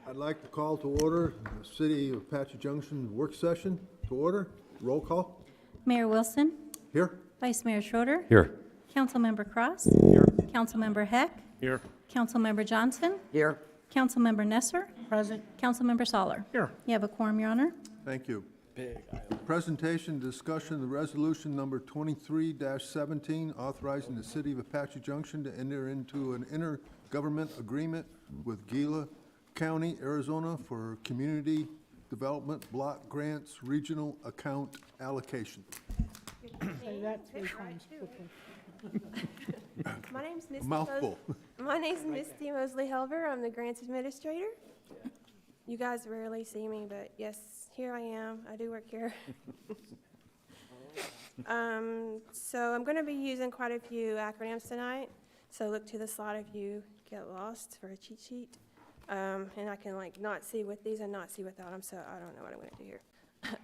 I'd like to call to order the City of Apache Junction work session to order. Roll call. Mayor Wilson, Here. Vice Mayor Schroeder, Here. Councilmember Cross, Councilmember Heck, Here. Councilmember Johnson, Here. Councilmember Nesser, Present. Councilmember Soller. Here. You have a quorum, Your Honor. Thank you. Presentation, discussion, of the resolution number 23-17, authorizing the City of Apache Junction to enter into an intergovernmental agreement with Gila County, Arizona for community development block grants regional account allocation. Say that 3 times quickly. My name's Misty. Mouthful. My name's Misty Mosley-Helver. I'm the grants administrator. You guys rarely see me, but yes, here I am. I do work here. So I'm going to be using quite a few acronyms tonight. So look to the slide if you get lost for a cheat sheet. And I can not see with these and not see without them, so I don't know what I'm going to do here.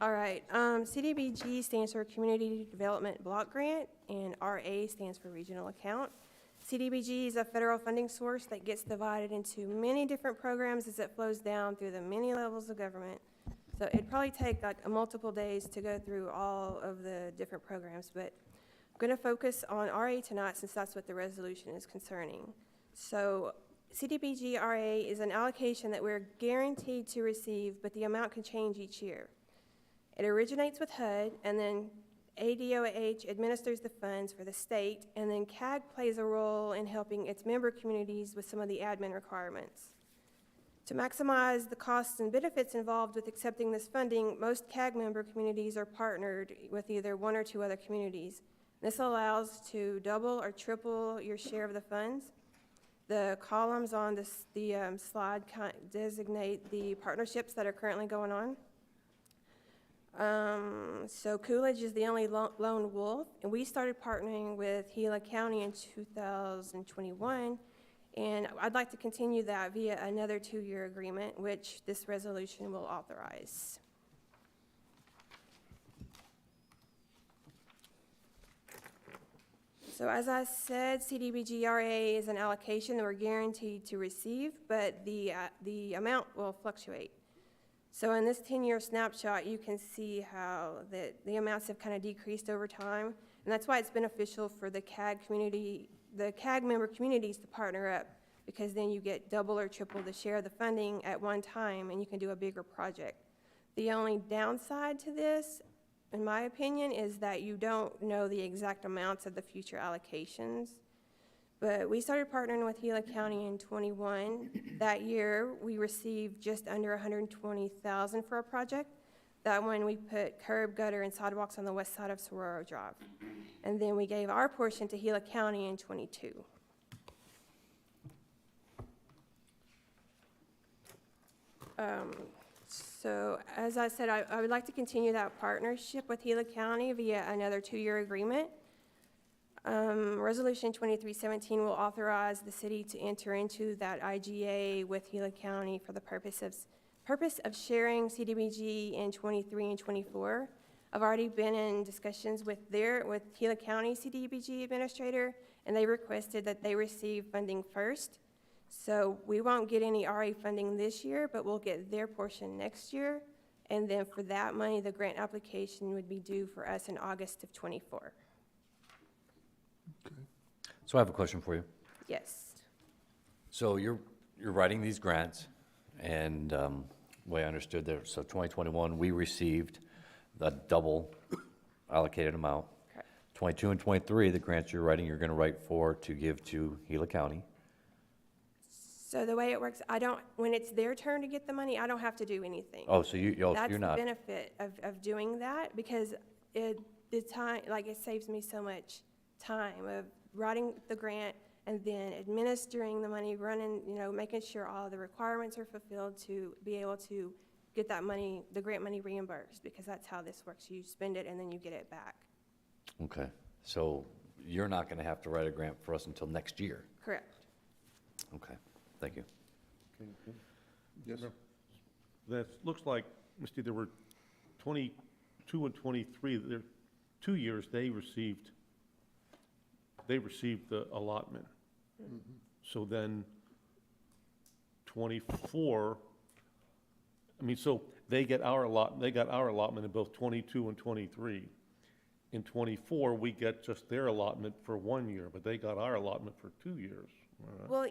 All right. CDBG stands for Community Development Block Grant, and RA stands for Regional Account. CDBG is a federal funding source that gets divided into many different programs as it flows down through the many levels of government. So it'd probably take multiple days to go through all of the different programs, but I'm going to focus on RA tonight since that's what the resolution is concerning. So CDBG RA is an allocation that we're guaranteed to receive, but the amount can change each year. It originates with HUD, and then ADOH administers the funds for the state, and then CAG plays a role in helping its member communities with some of the admin requirements. To maximize the costs and benefits involved with accepting this funding, most CAG member communities are partnered with either 1 or 2 other communities. This allows to double or triple your share of the funds. The columns on the slide designate the partnerships that are currently going on. So Coolidge is the only lone wolf, and we started partnering with Gila County in 2021, and I'd like to continue that via another 2-year agreement, which this resolution will authorize. So as I said, CDBG-RA is an allocation that we're guaranteed to receive, but the amount will fluctuate. So in this 10-year snapshot, you can see how the amounts have kind of decreased over time, and that's why it's beneficial for the CAG community, the CAG member communities to partner up, because then you get double or triple the share of the funding at one time, and you can do a bigger project. The only downside to this, in my opinion, is that you don't know the exact amounts of the future allocations. But we started partnering with Gila County in 21. That year, we received just under $120,000 for a project. That one, we put curb, gutter, and sidewalks on the west side of Saguaro Drive. And then we gave our portion to Gila County in 22. So as I said, I would like to continue that partnership with Gila County via another 2-year agreement. Resolution 2317 will authorize the city to enter into that IGA with Gila County for the purpose of sharing CDBG in 23 and 24. I've already been in discussions with Gila County CDBG administrator, and they requested that they receive funding first. So we won't get any RA funding this year, but we'll get their portion next year. And then for that money, the grant application would be due for us in August of 24. Okay. So I have a question for you. Yes. So you're writing these grants, and the way I understood there, so 2021, we received the double allocated amount. Correct. 22 and 23, the grants you're writing, you're going to write for to give to Gila County. So the way it works, when it's their turn to get the money, I don't have to do anything. Oh, so you're not. That's the benefit of doing that, because it saves me so much time of writing the grant and then administering the money, making sure all the requirements are fulfilled to be able to get that money, the grant money reimbursed, because that's how this works. You spend it and then you get it back. Okay. So you're not going to have to write a grant for us until next year? Correct. Okay. Thank you. Okay. Yes. That looks like, Misty, there were 22 and 23, there 2 years they received the allotment. Mm-hmm. So then 24 mean, so they got our allotment in both 22 and 23. In 24, we get just their allotment for 1 year, but they got our allotment for 2 years. Well,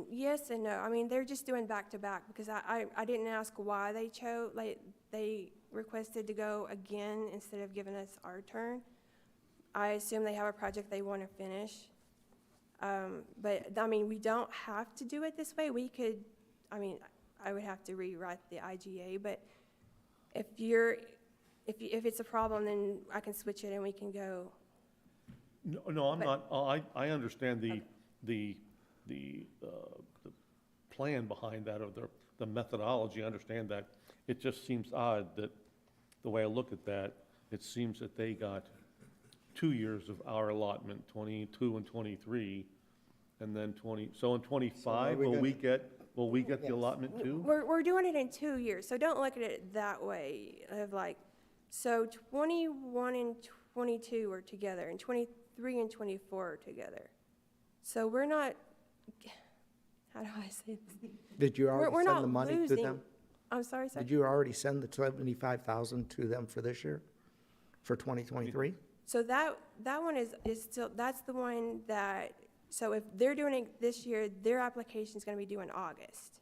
yes and no. I mean, they're just doing back-to-back, because I didn't ask why they chose, like, they requested to go again instead of giving us our turn. I assume they have a project they want to finish. But, I mean, we don't have to do it this way. We could, I mean, I would have to rewrite the IGA, but if it's a problem, then I can switch it and we can go. No, I'm not, I understand the plan behind that, or the methodology, I understand that. It just seems odd that, the way I look at that, it seems that they got 2 years of our allotment, 22 and 23, and then 20, so in 25, will we get the allotment too? We're doing it in 2 years, so don't look at it that way, of like, so 21 and 22 are together, and 23 and 24 are together. So we're not, how do I say this? Did you We're already not send the money to losing. them? I'm sorry, sir? Did you already send the 75,000 to them for this year, for 2023? So that one is still, that's the one that, so if they're doing it this year, their application is going to be due in August.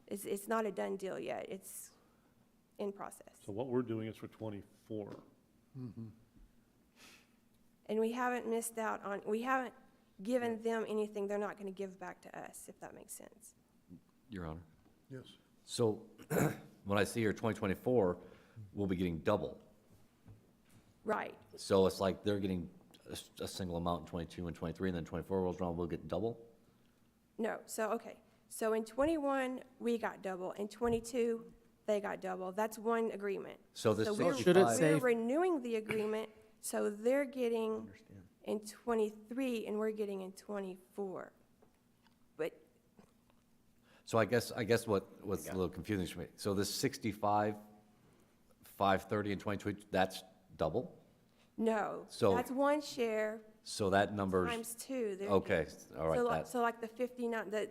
It's not a done deal yet. It's in process. So what we're doing is for 24. And we haven't missed out on, we haven't given them anything they're not going to give back to us, if that makes sense. Your Honor. Yes. So when I see here 2024, we'll be getting double. Right. So it's like they're getting a single amount in 22 and 23, and then 24 rolls around, we'll get double? No, so, okay. So in 21, we got double. In 22, they got double. That's one agreement. So this we're- 65, We're renewing the agreement, so they're getting in 23 and we're getting in 24. But so I guess what's a little confusing to me, so this 65, 530 and 22, that's double? no, So- that's one share So that number's, times two. They're okay, all So right, like, that, so like the 59, that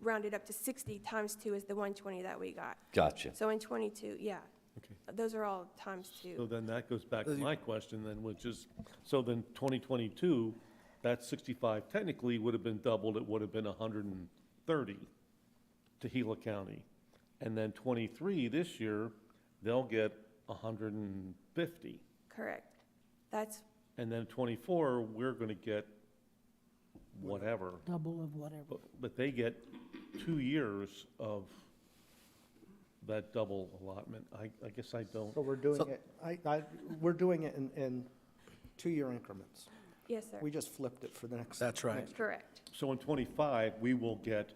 rounded up to 60 times 2 is the 120 that we got. gotcha. So in 22, yeah, Okay. those are all times 2. So then that goes back to my question then, which is, so then 2022, that 65 technically would have been doubled, it would have been 130 to Gila County. And then 23 this year, they'll get 150. Correct. That's, And then 24, we're going to get whatever. Double of whatever. But they get 2 years of that double allotment. I guess I don't. So we're doing it, we're doing it in 2-year increments. yes, sir. We just flipped it for the next. That's right. next- Correct. So in 25, we will get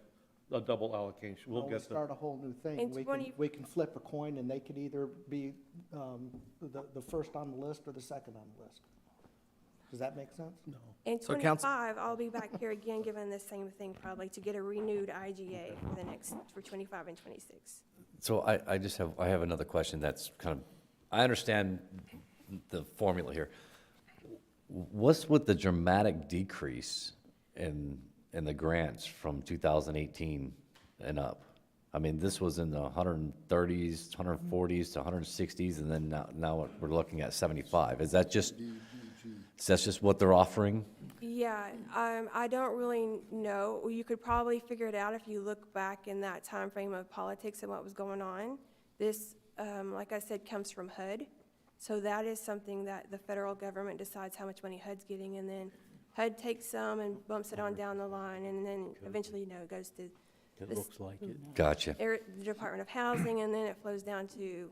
a double allocation. We'll Well, we get the, start a whole new thing. In We 20 can, we can flip a coin, and they could either be the first on the list or the second on the list. Does that make sense? no. In So council- 25, I'll be back here again giving the same thing probably to get a renewed IGA for 25 and 26. So I have another question that's kind of, I understand the formula here. What's with the dramatic decrease in the grants from 2018 and up? I mean, this was in the 130s, 140s to 160s, and then now we're looking at 75. Is that just what they're offering? Yeah, I don't really know. Well, you could probably figure it out if you look back in that time frame of politics and what was going on. This, like I said, comes from HUD. So that is something that the federal government decides how much money HUD's getting, and then HUD takes some and bumps it on down the line, and then eventually, it goes to It this- looks like it. Gotcha. the Department of Housing, and then it flows down to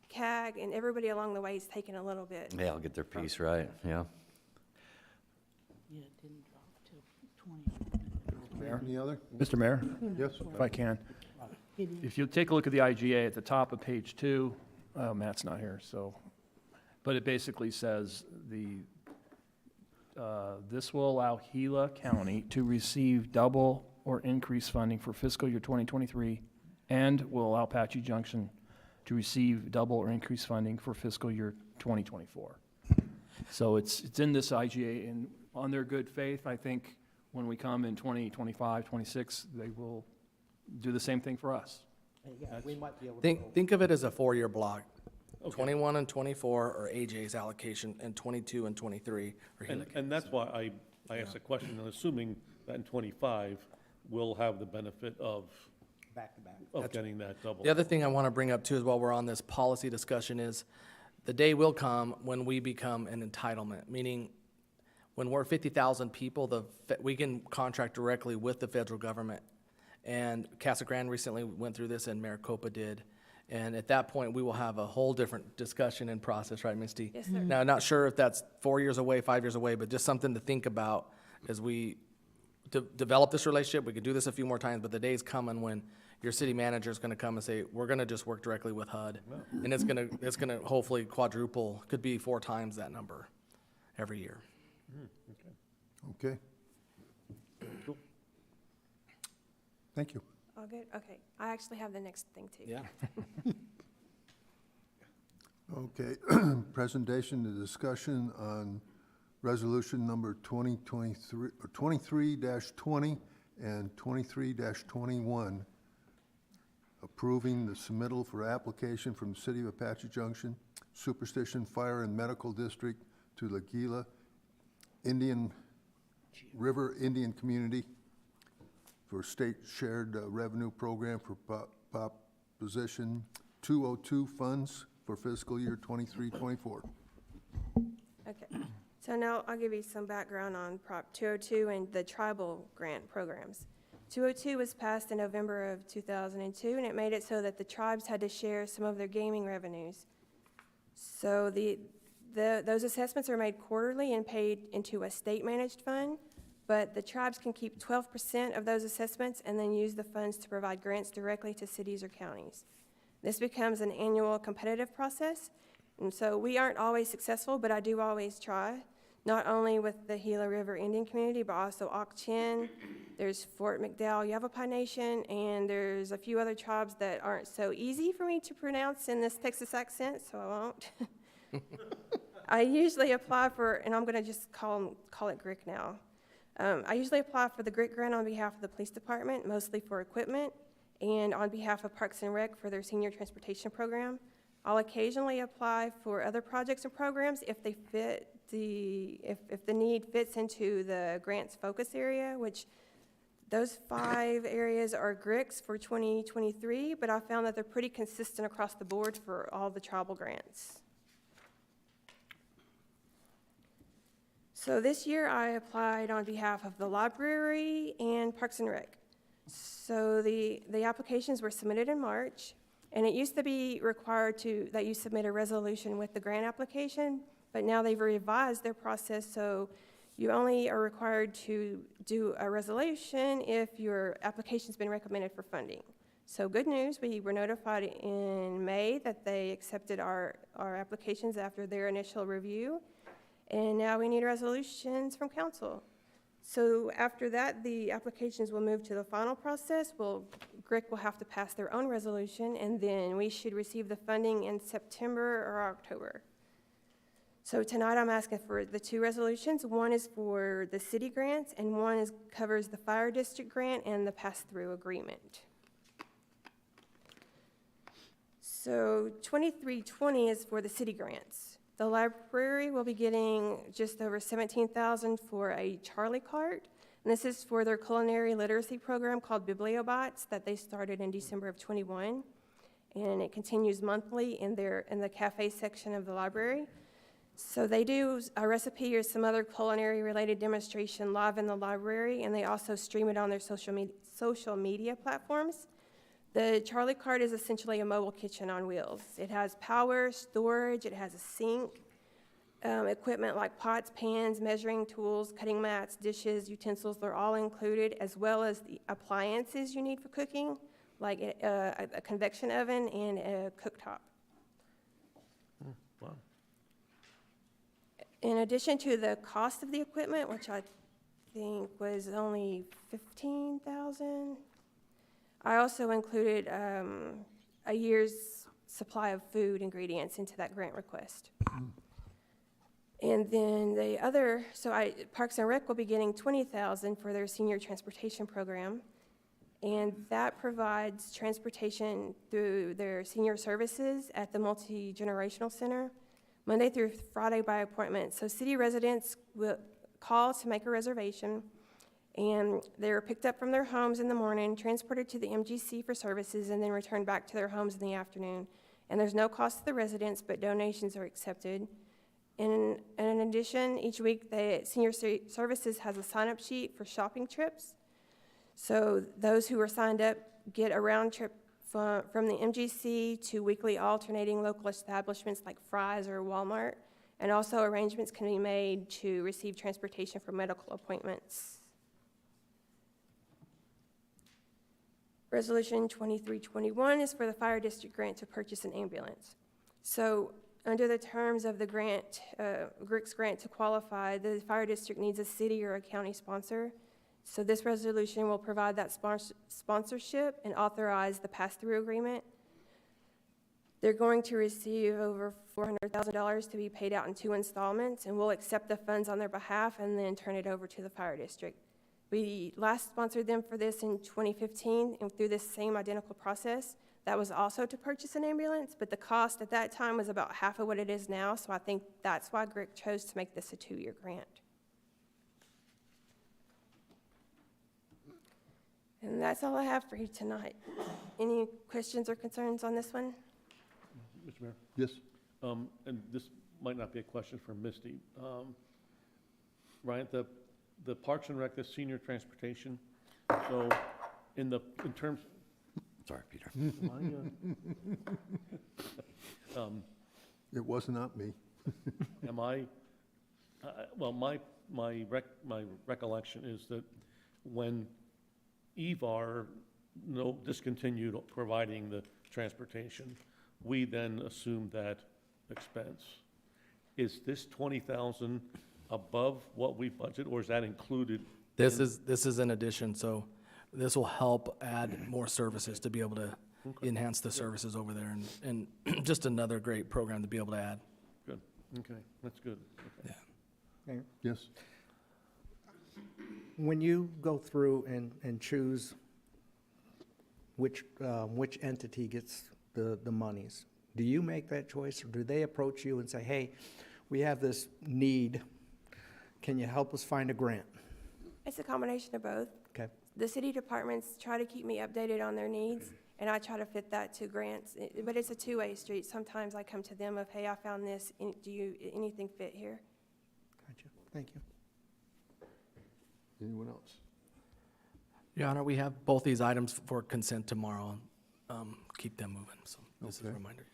CAG, and everybody along the way is taking a little bit. Yeah, I'll get their piece right, yeah. Yeah, it didn't drop till 20. Any other? Mr. Mayor, Yes. if I can, if you take a look at the IGA at the top of page 2, Matt's not here, so, but it basically says this will allow Gila County to receive double or increased funding for fiscal year 2023, and will allow Apache Junction to receive double or increased funding for fiscal year 2024. So it's in this IGA, and on their good faith, I think when we come in 2025, 26, they will do the same thing for us. Yeah, we might be able to. Think of it as a 4-year block. Okay. 21 and 24 are AJ's allocation, and 22 and 23 are Gila. And that's why I asked the question, and assuming that in 25, we'll have the benefit of Back to back. getting that double. The other thing I want to bring up too, is while we're on this policy discussion, is the day will come when we become an entitlement, meaning when we're 50,000 people, we can contract directly with the federal government. And Casa Grande recently went through this, and Maricopa did. And at that point, we will have a whole different discussion and process, right, Misty? Yes, sir. Now, not sure if that's 4 years away, 5 years away, but just something to think about as we develop this relationship. We could do this a few more times, but the day's coming when your city manager is gonna come and say, we're gonna just work directly with HUD. And it's gonna hopefully quadruple, could be 4 times that number every year. Okay. Cool. Thank you. All good? Okay. I actually have the next thing too. Yeah. Okay, presentation and discussion on resolution number 23-20 and 23-21, approving the submittal for application from the City of Apache Junction, Superstition Fire and Medical District to the Gila River Indian Community for State Shared Revenue Program for Proposition 202 funds for fiscal year 23-24. Okay. So now I'll give you some background on Prop 202 and the tribal grant programs. 202 was passed in November of 2002, and it made it so that the tribes had to share some of their gaming revenues. So those assessments are made quarterly and paid into a state-managed fund, but the tribes can keep 12% of those assessments and then use the funds to provide grants directly to cities or counties. This becomes an annual competitive process, and so we aren't always successful, but I do always try, not only with the Gila River Indian community, but also Ak-Chin, there's Fort McDowell Yavapai Nation, and there's a few other tribes that aren't so easy for me to pronounce in this Texas accent, so I won't. I usually apply for, and I'm gonna just call it GRIC now. I usually apply for the GRIC grant on behalf of the police department, mostly for equipment, and on behalf of Parks and Rec for their senior transportation program. I'll occasionally apply for other projects and programs if they fit if the need fits into the grant's focus area, which those 5 areas are GRICs for 2023, but I found that they're pretty consistent across the board for all the tribal grants. So this year I applied on behalf of the library and Parks and Rec. So the applications were submitted in March, and it used to be required that you submit a resolution with the grant application, but now they've revised their process, so you only are required to do a resolution if your application's been recommended for funding. So good news, we were notified in May that they accepted our applications after their initial review, and now we need resolutions from council. So after that, the applications will move to the final process. GRIC will have to pass their own resolution, and then we should receive the funding in September or October. So tonight I'm asking for the 2 resolutions. One is for the city grants, and one covers the fire district grant and the pass-through agreement. So 2320 is for the city grants. The library will be getting just over $17,000 for a Charlie cart, and this is for their culinary literacy program called Bibliobots that they started in December of 21, and it continues monthly in the cafe section of the library. So they do a recipe or some other culinary related demonstration live in the library, and they also stream it on their social media platforms. The Charlie cart is essentially a mobile kitchen on wheels. It has power, storage, it has a sink, equipment like pots, pans, measuring tools, cutting mats, dishes, utensils, they're all included, as well as the appliances you need for cooking, like a convection oven and a cooktop. Wow. In addition to the cost of the equipment, which I think was only $15,000, I also included a year's supply of food ingredients into that grant request. And then Parks and Rec will be getting $20,000 for their senior transportation program. and that provides transportation through their senior services at the multi-generational center, Monday through Friday by appointment. So city residents will call to make a reservation, and they're picked up from their homes in the morning, transported to the MGC for services, and then returned back to their homes in the afternoon. And there's no cost to the residents, but donations are accepted. And in addition, each week, the Senior Services has a sign-up sheet for shopping trips. So those who are signed up get a round trip from the MGC to weekly alternating local establishments like Fry's or Walmart. And also arrangements can be made to receive transportation for medical appointments. Resolution 2321 is for the fire district grant to purchase an ambulance. So under the terms of the grant, GRIC's grant to qualify, the fire district needs a city or a county sponsor. So this resolution will provide that sponsorship and authorize the pass-through agreement. They're going to receive over $400,000 to be paid out in 2 installments, and we'll accept the funds on their behalf and then turn it over to the fire district. We last sponsored them for this in 2015, and through this same identical process, that was also to purchase an ambulance, but the cost at that time was about half of what it is now, so I think that's why GRIC chose to make this a 2-year grant. And that's all I have for you tonight. Any questions or concerns on this one? Mr. Mayor? Yes. And this might not be a question for Misty. Ryan, the Parks and Rec, the senior transportation, so in terms. Sorry, Peter. It was not me. Am I, well, my recollection is that when EVAR discontinued providing the transportation, we then assumed that expense. Is this 20,000 above what we budget, or is that included? This is in addition, so this will help add more services to be able to enhance the services over there, and just another great program to be able to add. Good, okay, that's good. Okay. Yeah. Mayor, Yes. when you go through and choose which entity gets the monies, do you make that choice, or do they approach you and say, hey, we have this need, can you help us find a grant? It's a combination of both. Okay. The city departments try to keep me updated on their needs, and I try to fit that to grants. But it's a two-way street. Sometimes I come to them of, hey, I found this. Do you anything fit here? Gotcha, thank you. Anyone else? Your Honor, we have both these items for consent tomorrow. Keep them moving, so this is a Okay. reminder.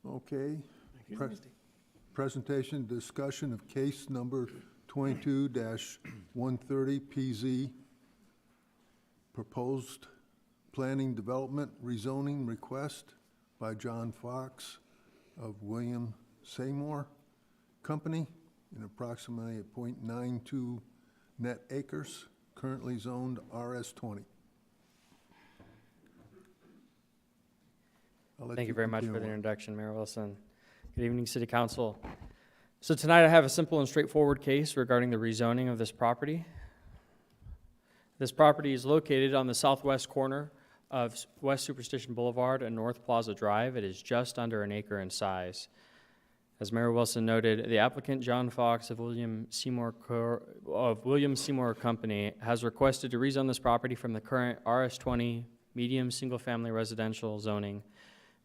Okay. Presentation, discussion of case number 22-130 PZ, proposed planning development rezoning request by John Fox of William Seymour Company in approximately 0.92 net acres, currently zoned RS20. Thank you very much for the continue. introduction, Mayor Wilson. Good evening, City Council. So tonight I have a simple and straightforward case regarding the rezoning of this property. This property is located on the southwest corner of West Superstition Boulevard and North Plaza Drive. It is just under an acre in size. As Mayor Wilson noted, the applicant, John Fox of William Seymour Company, has requested to rezone this property from the current RS20 medium single-family residential zoning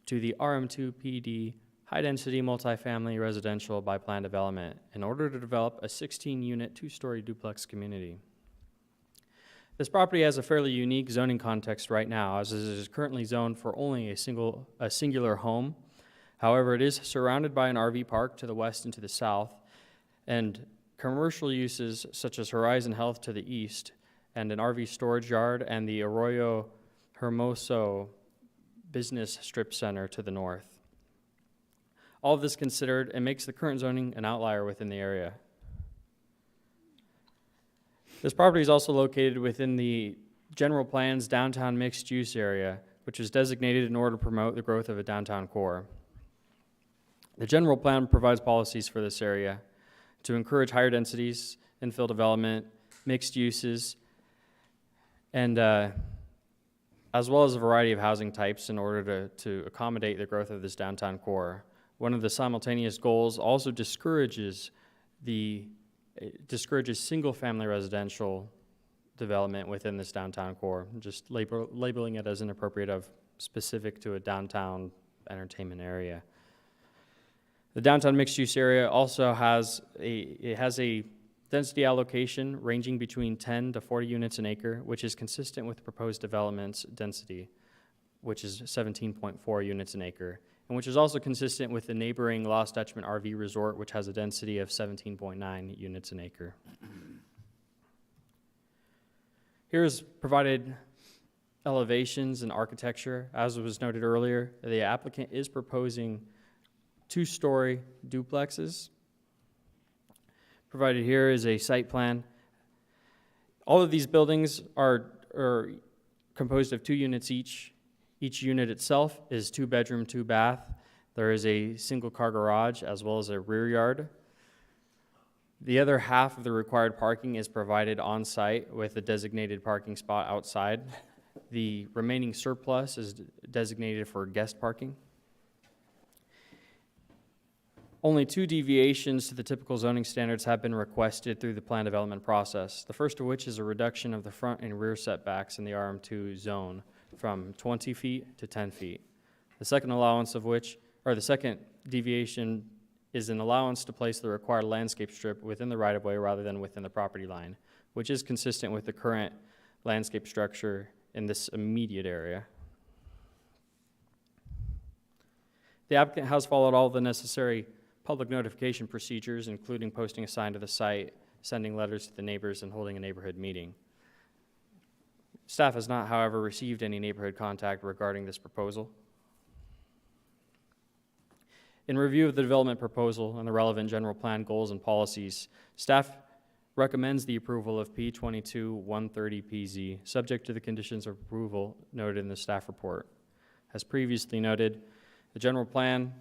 to the RM2 PD high-density multifamily residential by plan development in order to develop a 16-unit, 2-story duplex community. This property has a fairly unique zoning context right now, as it is currently zoned for only a singular home. However, it is surrounded by an RV park to the west and to the south, and commercial uses such as Horizon Health to the east, and an RV storage yard and the Arroyo Hermoso Business Strip Center to the north. All of this considered, it makes the current zoning an outlier within the area. This property is also located within the general plan's downtown mixed-use area, which is designated in order to promote the growth of a downtown core. The general plan provides policies for this area to encourage higher densities, infill development, mixed uses, and as well as a variety of housing types in order to accommodate the growth of this downtown core. One of the simultaneous goals also discourages single-family residential development within this downtown core, just labeling it as inappropriate of specific to a downtown entertainment area. The downtown mixed-use area also has a density allocation ranging between 10 to 40 units an acre, which is consistent with the proposed development's density, which is 17.4 units an acre, and which is also consistent with the neighboring Lost Dutchman RV Resort, which has a density of 17.9 units an acre. Here's provided elevations and architecture. As was noted earlier, the applicant is proposing 2-story duplexes. Provided here is a site plan. All of these buildings are composed of 2 units each. Each unit itself is 2-bedroom, 2-bath. There is a single-car garage as well as a rear yard. The other half of the required parking is provided on-site with a designated parking spot outside. The remaining surplus is designated for guest parking. Only 2 deviations to the typical zoning standards have been requested through the plan development process. The first of which is a reduction of the front and rear setbacks in the RM2 zone from 20 feet to 10 feet. The second deviation is an allowance to place the required landscape strip within the right-of-way rather than within the property line, which is consistent with the current landscape structure in this immediate area. The applicant has followed all the necessary public notification procedures, including posting a sign to the site, sending letters to the neighbors, and holding a neighborhood meeting. Staff has not, however, received any neighborhood contact regarding this proposal. In review of the development proposal and the relevant general plan goals and policies, staff recommends the approval of P22-130PZ, subject to the conditions of approval noted in the staff report. As previously noted, the general plan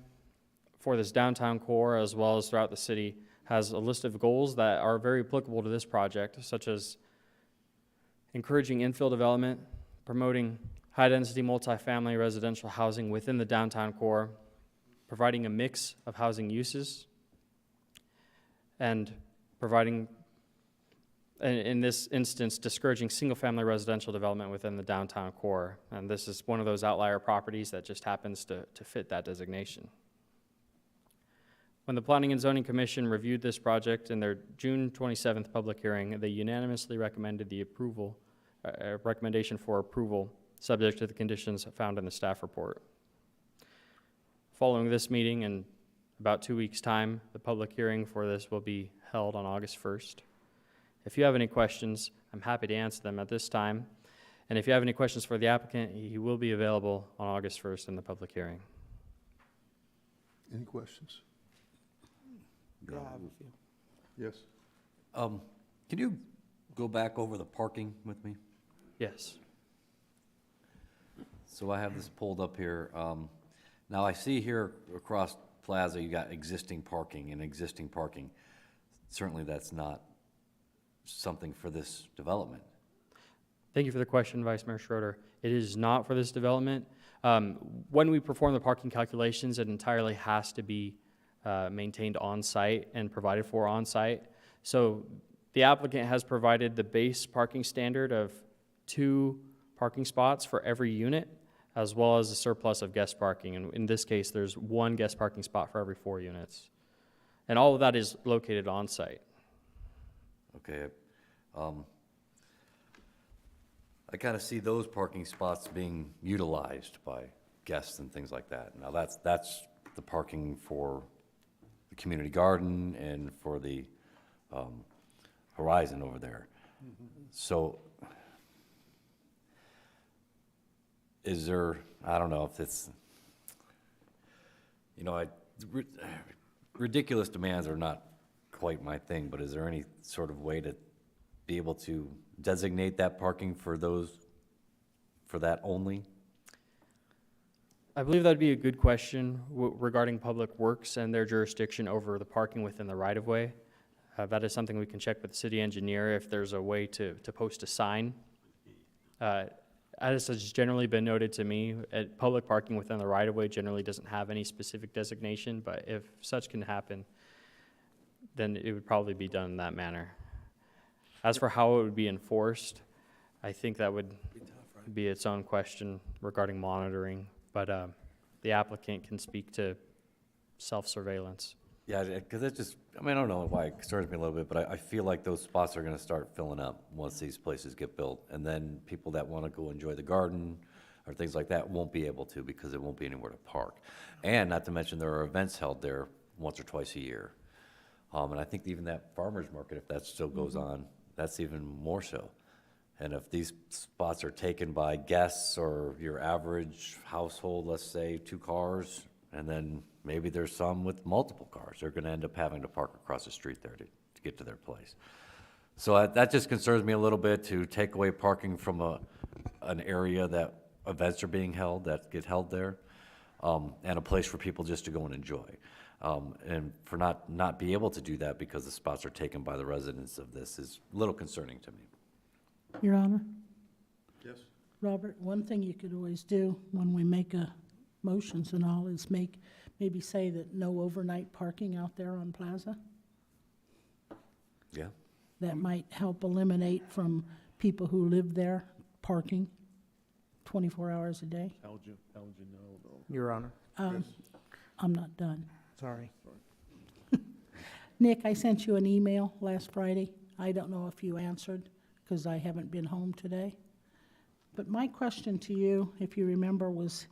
for this downtown core, as well as throughout the city, has a list of goals that are very applicable to this project, such as encouraging infill development, promoting high-density multifamily residential housing within the downtown core, providing a mix of housing uses, and providing, in this instance, discouraging single-family residential development within the downtown core. And this is one of those outlier properties that just happens to fit that designation. When the Planning and Zoning Commission reviewed this project in their June 27th public hearing, they unanimously recommended the recommendation for approval, subject to the conditions found in the staff report. Following this meeting, in about 2 weeks' time, the public hearing for this will be held on August 1st. If you have any questions, I'm happy to answer them at this time. And if you have any questions for the applicant, he will be available on August 1st in the public hearing. Any questions? Yeah, I have a few. Yes. Can you go back over the parking with me? Yes. So I have this pulled up here. Now I see here across Plaza, you got existing parking and existing parking. Certainly that's not something for this development. Thank you for the question, Vice Mayor Schroeder. It is not for this development. When we perform the parking calculations, it entirely has to be maintained on-site and provided for on-site. So the applicant has provided the base parking standard of 2 parking spots for every unit, as well as a surplus of guest parking. And in this case, there's 1 guest parking spot for every 4 units. And all of that is located on-site. Okay. I kind of see those parking spots being utilized by guests and things like that. Now that's the parking for the community garden and for the Horizon over there. So is there, I don't know if it's, ridiculous demands are not quite my thing, but is there any sort of way to be able to designate that parking for that only? I believe that'd be a good question regarding Public Works and their jurisdiction over the parking within the right-of-way. That is something we can check with the city engineer if there's a way to post a sign As has generally been noted to me, public parking within the right-of-way generally doesn't have any specific designation, but if such can happen, then it would probably be done in that manner. As for how it would be enforced, I think that would be its own question regarding monitoring, but the applicant can speak to self-surveillance. Yeah, because it just, I mean, I don't know why it concerns me a little bit, but I feel like those spots are gonna start filling up once these places get built. And then people that wanna go enjoy the garden or things like that won't be able to because there won't be anywhere to park. And not to mention, there are events held there once or twice a year. And I think even that farmer's market, if that still goes on, that's even more so. And if these spots are taken by guests or your average household, let's say 2 cars, and then maybe there's some with multiple cars, they're gonna end up having to park across the street there to get to their place. So that just concerns me a little bit, to take away parking from an area that events are being held, that get held there, and a place for people just to go and enjoy. And for not be able to do that because the spots are taken by the residents of this is a little concerning to me. Your Honor, Yes. Robert, one thing you could always do when we make motions and all is maybe say that no overnight parking out there on Plaza. Yeah? That might help eliminate from people who live there parking 24 hours a day. How would you know, though? Your Honor, I'm not done. sorry. Nick, I sent you an email last Friday. I don't know if you answered because I haven't been home today. But my question to you, if you remember, was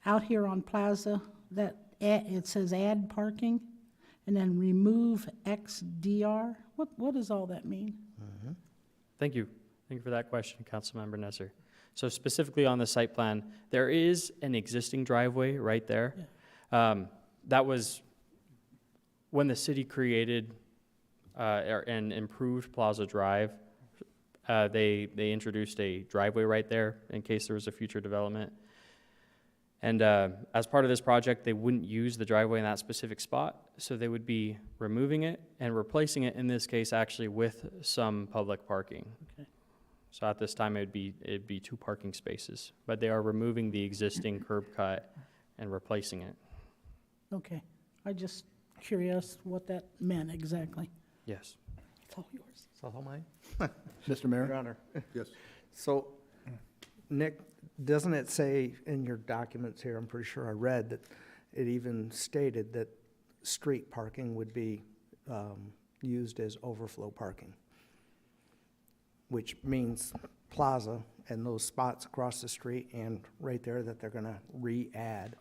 out here on Plaza, that it says add parking and then remove XDR. What does all that mean? Thank you. Thank you for that question, Councilmember Nesser. So specifically on the site plan, there is an existing driveway right there. That was when the city created and improved Plaza Drive. They introduced a driveway right there in case there was a future development. And as part of this project, they wouldn't use the driveway in that specific spot, so they would be removing it and replacing it, in this case, actually with some public parking. Okay. So at this time, it'd be 2 parking spaces, but they are removing the existing curb cut and replacing it. Okay, I just curious what that meant exactly. Yes. It's all yours. Is that all mine? Mr. Your Mayor? Honor. Yes. So, Nick, doesn't it say in your documents here, I'm pretty sure I read, that it even stated that street parking would be used as overflow parking? Which means Plaza and those spots across the street and right there that they're gonna re-add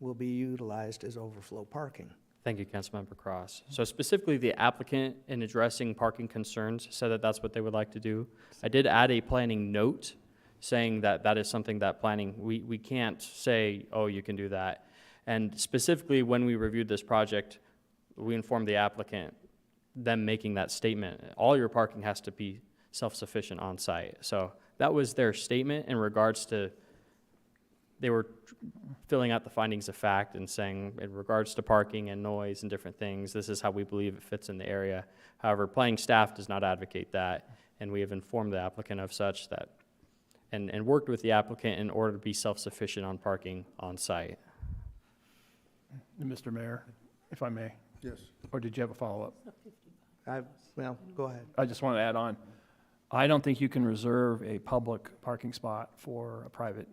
will be utilized as overflow parking. Thank you, Councilmember Cross. So specifically, the applicant, in addressing parking concerns, said that that's what they would like to do. I did add a planning note saying that that is something that planning, we can't say, oh, you can do that. And specifically, when we reviewed this project, we informed the applicant, them making that statement, all your parking has to be self-sufficient on site. So that was their statement in regards to, they were filling out the findings of fact and saying, in regards to parking and noise and different things, this is how we believe it fits in the area. However, planning staff does not advocate that, and we have informed the applicant of such that, and worked with the applicant in order to be self-sufficient on parking on site. Mr. Mayor, if I may, Yes. or did you have a follow-up? Well, go ahead. I just want to add on. I don't think you can reserve a public parking spot for a private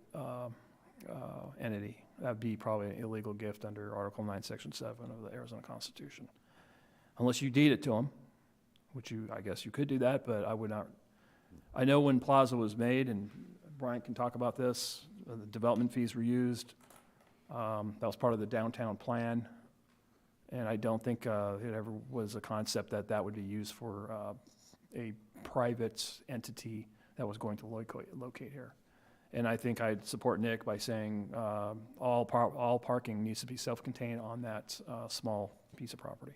entity. That'd be probably an illegal gift under Article 9, Section 7 of the Arizona Constitution. Unless you deed it to them, which I guess you could do that, but I would not. I know when Plaza was made, and Brian can talk about this, the development fees were used. That was part of the downtown plan. And I don't think it ever was a concept that that would be used for a private entity that was going to locate here. And I think I'd support Nick by saying all parking needs to be self-contained on that small piece of property.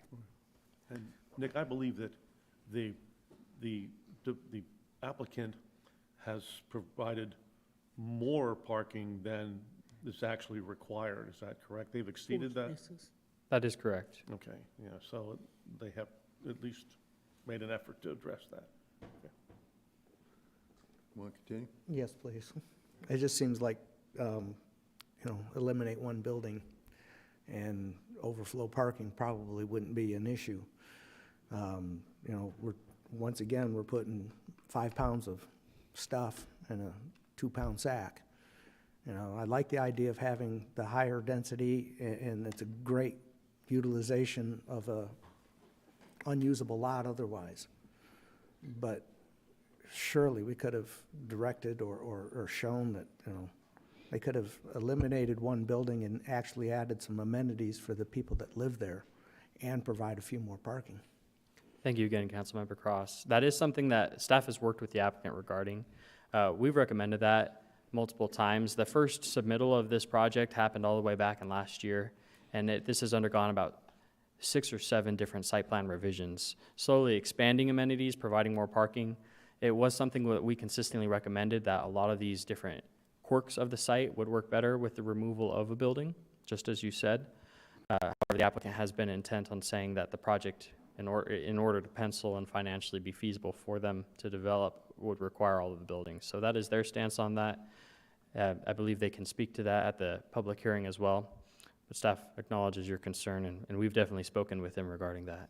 And Nick, I believe that the applicant has provided more parking than is actually required. Is that correct? They've exceeded that? That is correct. Okay, yeah, so they have at least made an effort to address that. Okay. Want to continue? Yes, please. It just seems like, eliminate one building and overflow parking probably wouldn't be an issue. Once again, we're putting 5 pounds of stuff in a 2-pound sack. I like the idea of having the higher density, and it's a great utilization of a unusable lot otherwise. But surely we could have directed or shown that, they could have eliminated one building and actually added some amenities for the people that live there and provide a few more parking. Thank you again, Councilmember Cross. That is something that staff has worked with the applicant regarding. We've recommended that multiple times. The first submittal of this project happened all the way back in last year, and this has undergone about 6 or 7 different site plan revisions, slowly expanding amenities, providing more parking. It was something that we consistently recommended, that a lot of these different quirks of the site would work better with the removal of a building, just as you said. However, the applicant has been intent on saying that the project, in order to pencil and financially be feasible for them to develop, would require all of the buildings. So that is their stance on that. I believe they can speak to that at the public hearing as well. But staff acknowledges your concern, and we've definitely spoken with them regarding that.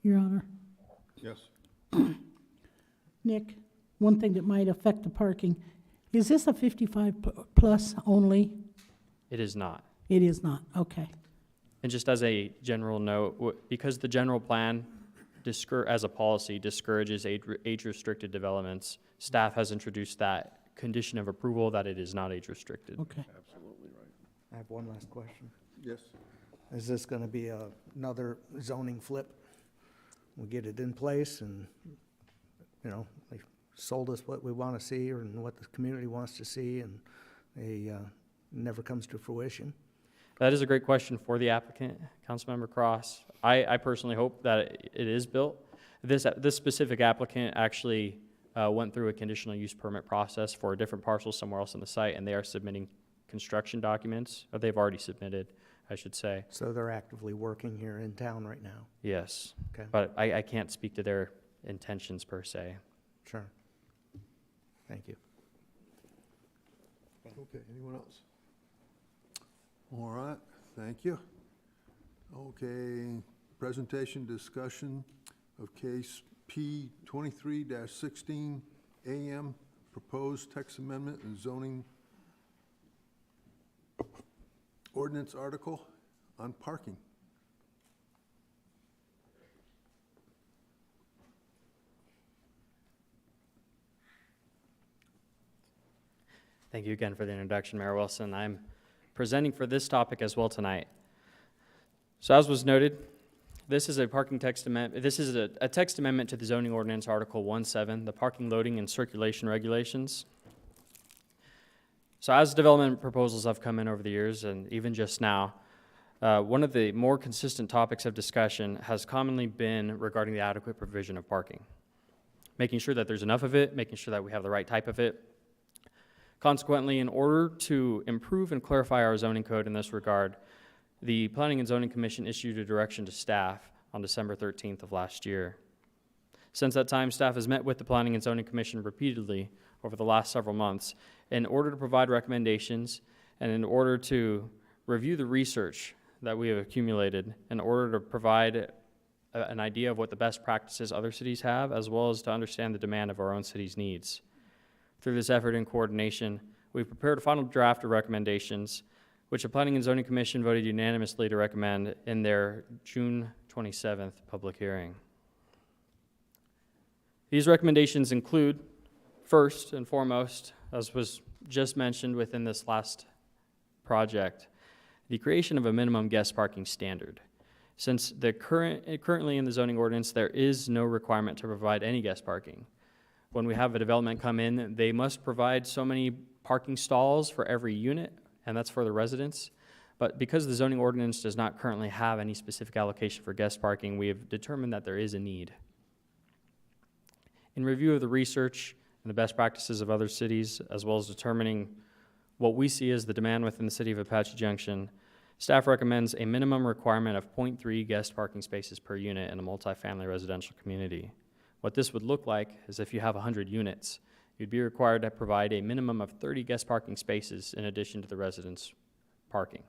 Your Honor. Yes. Nick, one thing that might affect the parking, is this a 55 plus only? It is not. It is not, okay. And just as a general note, because the general plan, as a policy, discourages age-restricted developments, staff has introduced that condition of approval that it is not age-restricted. Okay. Absolutely right. I have one last question. Yes. Is this gonna be another zoning flip? We get it in place and, they sold us what we wanna see and what the community wants to see, and they, never comes to fruition? That is a great question for the applicant, Councilmember Cross. I personally hope that it is built. This specific applicant actually went through a conditional use permit process for a different parcel somewhere else on the site, and they are submitting construction documents, or they've already submitted, I should say. So they're actively working here in town right now? Yes, Okay. but I can't speak to their intentions per se. Sure. Thank you. Okay, anyone else? All right, thank you. Okay, presentation discussion of case P 23-16 AM, proposed text amendment and zoning ordinance article on parking. Thank you again for the introduction, Mayor Wilson. I'm presenting for this topic as well tonight. So as was noted, this is a parking text amendment. This is a text amendment to the Zoning Ordinance Article 17, the parking loading and circulation regulations. So as development proposals have come in over the years, and even just now, one of the more consistent topics of discussion has commonly been regarding the adequate provision of parking. Making sure that there's enough of it, making sure that we have the right type of it. Consequently, in order to improve and clarify our zoning code in this regard, the Planning and Zoning Commission issued a direction to staff on December 13th of last year. Since that time, staff has met with the Planning and Zoning Commission repeatedly over the last several months in order to provide recommendations and in order to review the research that we have accumulated, in order to provide an idea of what the best practices other cities have, as well as to understand the demand of our own city's needs. Through this effort and coordination, we've prepared a final draft of recommendations, which the Planning and Zoning Commission voted unanimously to recommend in their June 27th public hearing. These recommendations include, first and foremost, as was just mentioned within this last project, the creation of a minimum guest parking standard. Since currently in the zoning ordinance, there is no requirement to provide any guest parking. When we have a development come in, they must provide so many parking stalls for every unit, and that's for the residents. But because the zoning ordinance does not currently have any specific allocation for guest parking, we have determined that there is a need. In review of the research and the best practices of other cities, as well as determining what we see as the demand within the City of Apache Junction, staff recommends a minimum requirement of 0.3 guest parking spaces per unit in a multifamily residential community. What this would look like is if you have 100 units, you'd be required to provide a minimum of 30 guest parking spaces in addition to the residents' parking.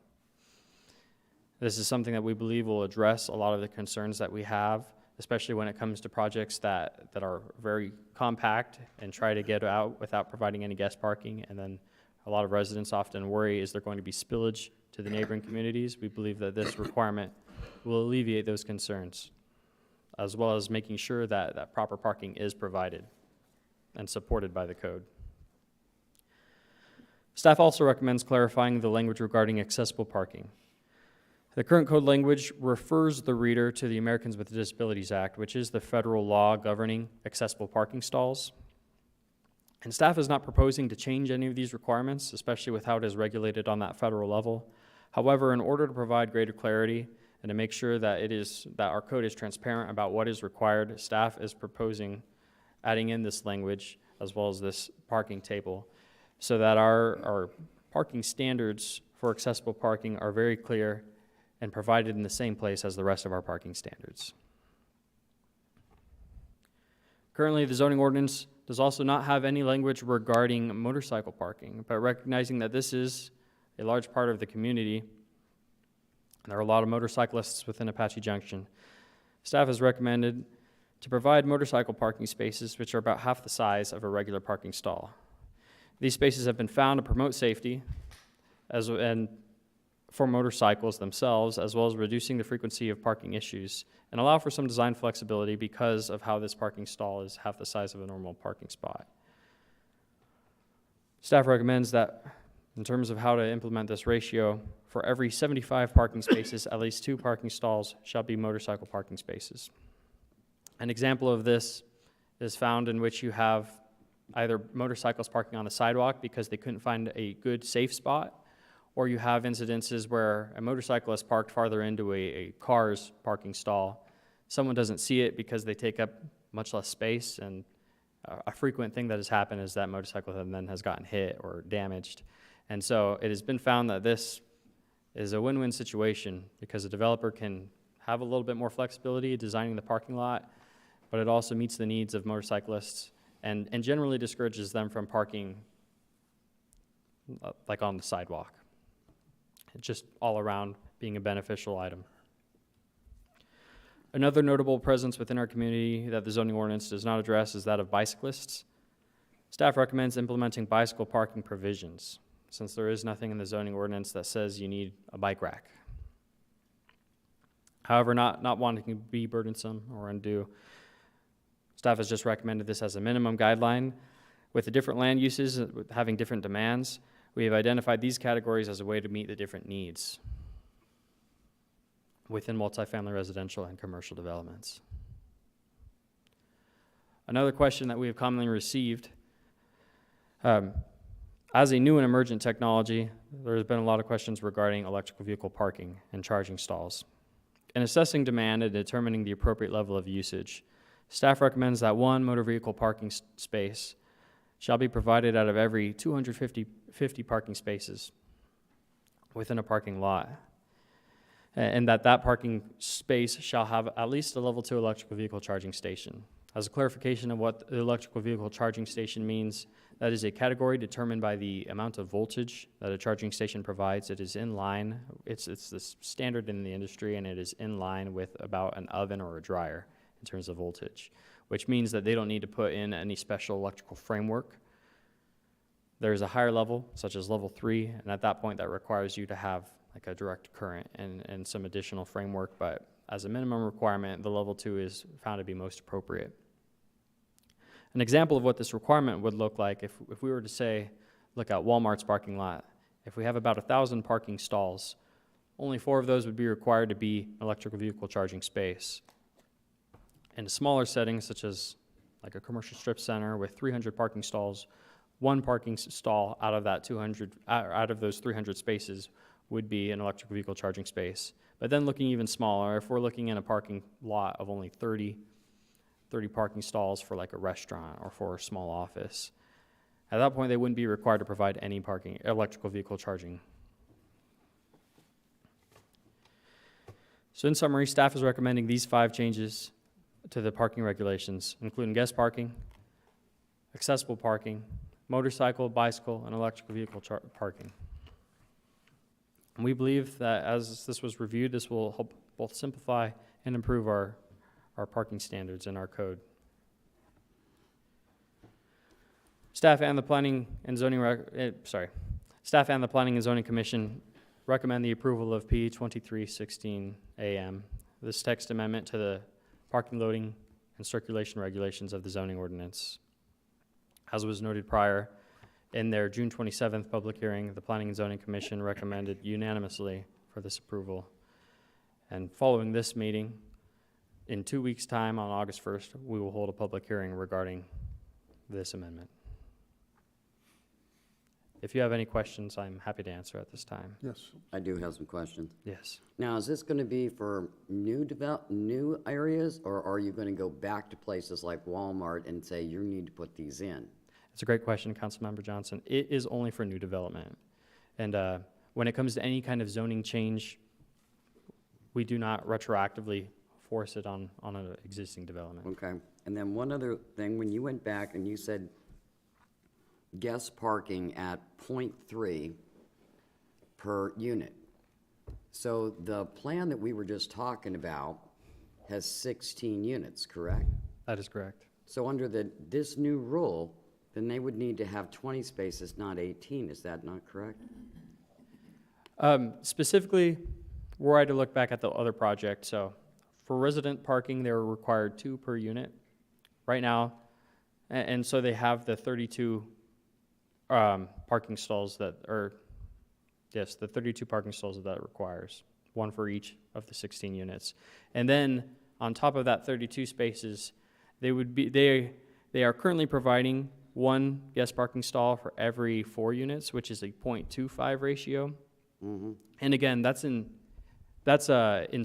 This is something that we believe will address a lot of the concerns that we have, especially when it comes to projects that are very compact and try to get out without providing any guest parking. And then a lot of residents often worry, is there going to be spillage to the neighboring communities? We believe that this requirement will alleviate those concerns, as well as making sure that proper parking is provided and supported by the code. Staff also recommends clarifying the language regarding accessible parking. The current code language refers the reader to the Americans with Disabilities Act, which is the federal law governing accessible parking stalls. And staff is not proposing to change any of these requirements, especially with how it is regulated on that federal level. However, in order to provide greater clarity and to make sure that our code is transparent about what is required, staff is proposing adding in this language as well as this parking table so that our parking standards for accessible parking are very clear and provided in the same place as the rest of our parking standards. Currently, the zoning ordinance does also not have any language regarding motorcycle parking, but recognizing that this is a large part of the community, and there are a lot of motorcyclists within Apache Junction, staff has recommended to provide motorcycle parking spaces which are about half the size of a regular parking stall. These spaces have been found to promote safety and for motorcycles themselves, as well as reducing the frequency of parking issues, and allow for some design flexibility because of how this parking stall is half the size of a normal parking spot. Staff recommends that in terms of how to implement this ratio, for every 75 parking spaces, at least 2 parking stalls shall be motorcycle parking spaces. An example of this is found in which you have either motorcycles parking on the sidewalk because they couldn't find a good safe spot, or you have incidences where a motorcyclist parked farther into a car's parking stall. Someone doesn't see it because they take up much less space, and a frequent thing that has happened is that motorcycle then has gotten hit or damaged. And so it has been found that this is a win-win situation because the developer can have a little bit more flexibility designing the parking lot, but it also meets the needs of motorcyclists and generally discourages them from parking like on the sidewalk. It's just all around being a beneficial item. Another notable presence within our community that the zoning ordinance does not address is that of bicyclists. Staff recommends implementing bicycle parking provisions, since there is nothing in the zoning ordinance that says you need a bike rack. However, not wanting to be burdensome or undue, staff has just recommended this as a minimum guideline. With the different land uses having different demands, we have identified these categories as a way to meet the different needs within multifamily residential and commercial developments. Another question that we have commonly received, as a new and emergent technology, there has been a lot of questions regarding electrical vehicle parking and charging stalls. In assessing demand and determining the appropriate level of usage, staff recommends that 1 motor vehicle parking space shall be provided out of every 250 parking spaces within a parking lot, and that parking space shall have at least a level 2 electrical vehicle charging station. As a clarification of what the electrical vehicle charging station means, that is a category determined by the amount of voltage that a charging station provides. It is in line, it's the standard in the industry, and it is in line with about an oven or a dryer in terms of voltage, which means that they don't need to put in any special electrical framework. There's a higher level, such as level 3, and at that point that requires you to have like a direct current and some additional framework, but as a minimum requirement, the level 2 is found to be most appropriate. An example of what this requirement would look like if we were to say, look at Walmart's parking lot. If we have about 1,000 parking stalls, only 4 of those would be required to be electrical vehicle charging space. In smaller settings, such as like a commercial strip center with 300 parking stalls, 1 parking stall out of those 300 spaces would be an electric vehicle charging space. But then looking even smaller, if we're looking in a parking lot of only 30 parking stalls for like a restaurant or for a small office, at that point they wouldn't be required to provide any electrical vehicle charging. So in summary, staff is recommending these 5 changes to the parking regulations, including guest parking, accessible parking, motorcycle, bicycle, and electric vehicle parking. And we believe that as this was reviewed, this will help both simplify and improve our parking standards in our code. Staff and the Planning and Zoning Commission recommend the approval of P 2316 AM, this text amendment to the parking, loading, and circulation regulations of the zoning ordinance. As was noted prior, in their June 27th public hearing, the Planning and Zoning Commission recommended unanimously for this approval. And following this meeting, in 2 weeks' time, on August 1st, we will hold a public hearing regarding this amendment. If you have any questions, I'm happy to answer at this time. Yes. I do have some questions. Yes. Now, is this going to be for new areas, or are you going to go back to places like Walmart and say you need to put these in? It's a great question, Councilmember Johnson. It is only for new development. And when it comes to any kind of zoning change, we do not retroactively force it on an existing development. Okay. And then one other thing, when you went back and you said guest parking at 0.3 per unit. So the plan that we were just talking about has 16 units, correct? That is correct. So under this new rule, then they would need to have 20 spaces, not 18. Is that not correct? Specifically, were I to look back at the other project, so for resident parking, they were required 2 per unit right now, and so they have the 32 parking stalls that are, yes, the 32 parking stalls that requires, 1 for each of the 16 units. And then on top of that 32 spaces, they are currently providing 1 guest parking stall for every 4 units, which is a 0.25 ratio. Mm-hmm. And again, that's in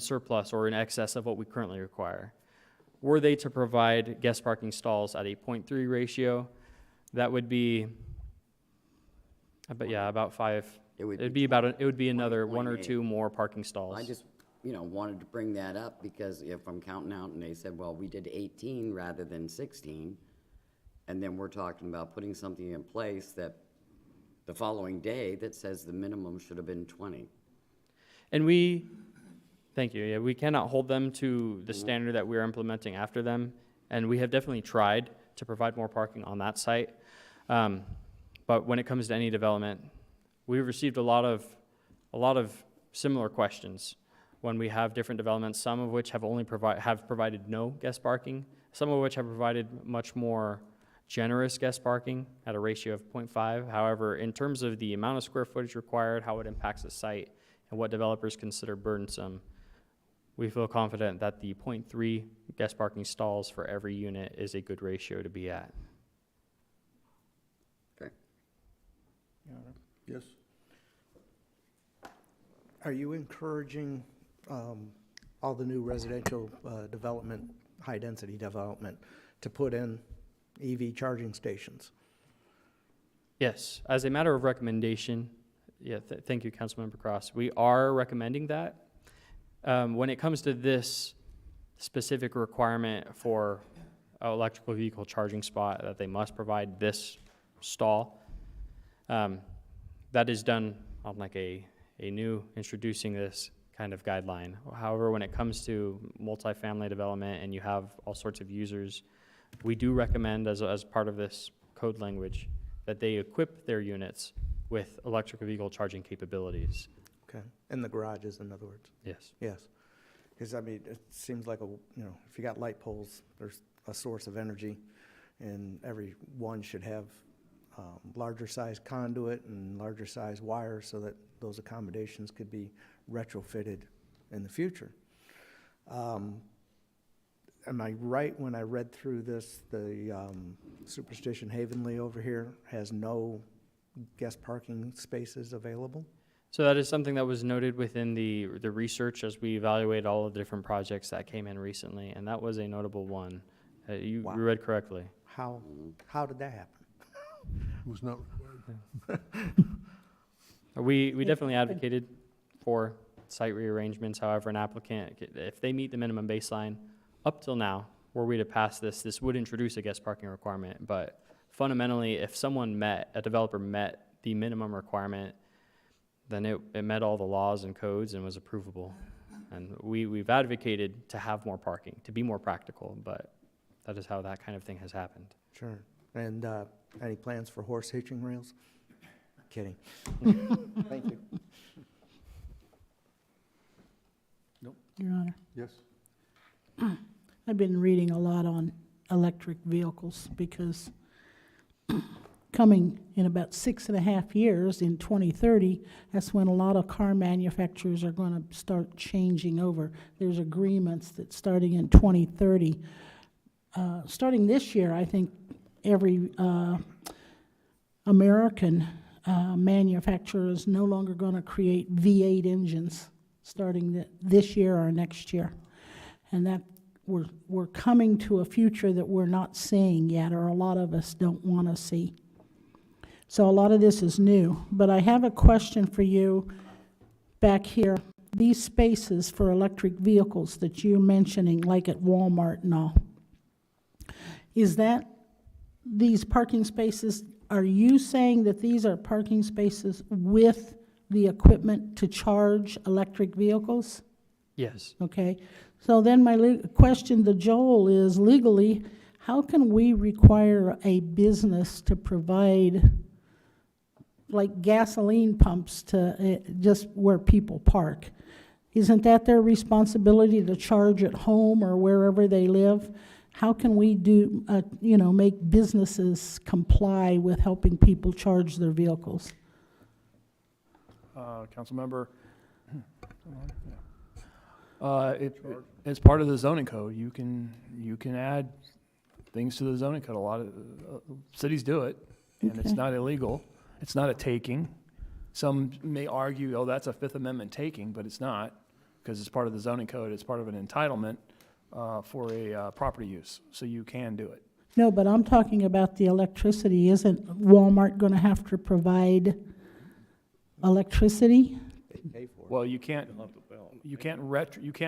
surplus or in excess of what we currently require. Were they to provide guest parking stalls at a 0.3 ratio, that would be, about 5. It would be another 1 or 2 more parking stalls. I just, wanted to bring that up because if I'm counting out and they said, well, we did 18 rather than 16, and then we're talking about putting something in place that the following day that says the minimum should have been 20. And thank you, yeah, we cannot hold them to the standard that we're implementing after them, and we have definitely tried to provide more parking on that site. But when it comes to any development, we've received a lot of similar questions when we have different developments, some of which have provided no guest parking, some of which have provided much more generous guest parking at a ratio of 0.5. However, in terms of the amount of square footage required, how it impacts the site, and what developers consider burdensome, we feel confident that the 0.3 guest parking stalls for every unit is a good ratio to be at. Okay. Yes. Are you encouraging all the new residential development, high-density development, to put in EV charging stations? Yes, as a matter of recommendation, thank you, Councilmember Cross. We are recommending that. When it comes to this specific requirement for an electrical vehicle charging spot, that they must provide this stall, that is done on like a new introducing this kind of guideline. However, when it comes to multifamily development and you have all sorts of users, we do recommend as part of this code language that they equip their units with electric vehicle charging capabilities. Okay, in the garages, in other words? Yes. Yes, because it seems like if you got light poles, there's a source of energy, and every one should have larger size conduit and larger size wires so that those accommodations could be retrofitted in the future. Am I right when I read through this, the Superstition Havenly over here has no guest parking spaces available? So that is something that was noted within the research as we evaluate all of the different projects that came in recently, and that was a notable one. You Wow. read correctly. How did that happen? It was not required. We definitely advocated for site rearrangements. However, an applicant, if they meet the minimum baseline, up till now, were we to pass this, this would introduce a guest parking requirement, but fundamentally, if a developer met the minimum requirement, then it met all the laws and codes and was approvable. And we've advocated to have more parking, to be more practical, but that is how that kind of thing has happened. Sure. And any plans for horse hitching rails? Kidding. Thank you. Your Honor. Yes? I've been reading a lot on electric vehicles because coming in about 6.5 years, in 2030, that's when a lot of car manufacturers are going to start changing over. There's agreements that starting in 2030, starting this year, I think every American manufacturer is no longer going to create V8 engines starting this year or next year. And that we're coming to a future that we're not seeing yet, or a lot of us don't want to see. So a lot of this is new. But I have a question for you back here. These spaces for electric vehicles that you're mentioning, like at Walmart and all, is that these parking spaces, are you saying that these are parking spaces with the equipment to charge electric vehicles? Yes. Okay, so then my question to Joel is, legally, how can we require a business to provide like gasoline pumps to just where people park? Isn't that their responsibility to charge at home or wherever they live? How can we do, make businesses comply with helping people charge their vehicles? Councilmember, it's part of the zoning code. You can add things to the zoning code. A lot of cities do it, and it's Okay. not illegal. It's not a taking. Some may argue, oh, that's a Fifth Amendment taking, but it's not, because it's part of the zoning code. It's part of an entitlement for a property use, so you can do it. No, but I'm talking about the electricity. Isn't Walmart going to have to provide electricity? Well, you can't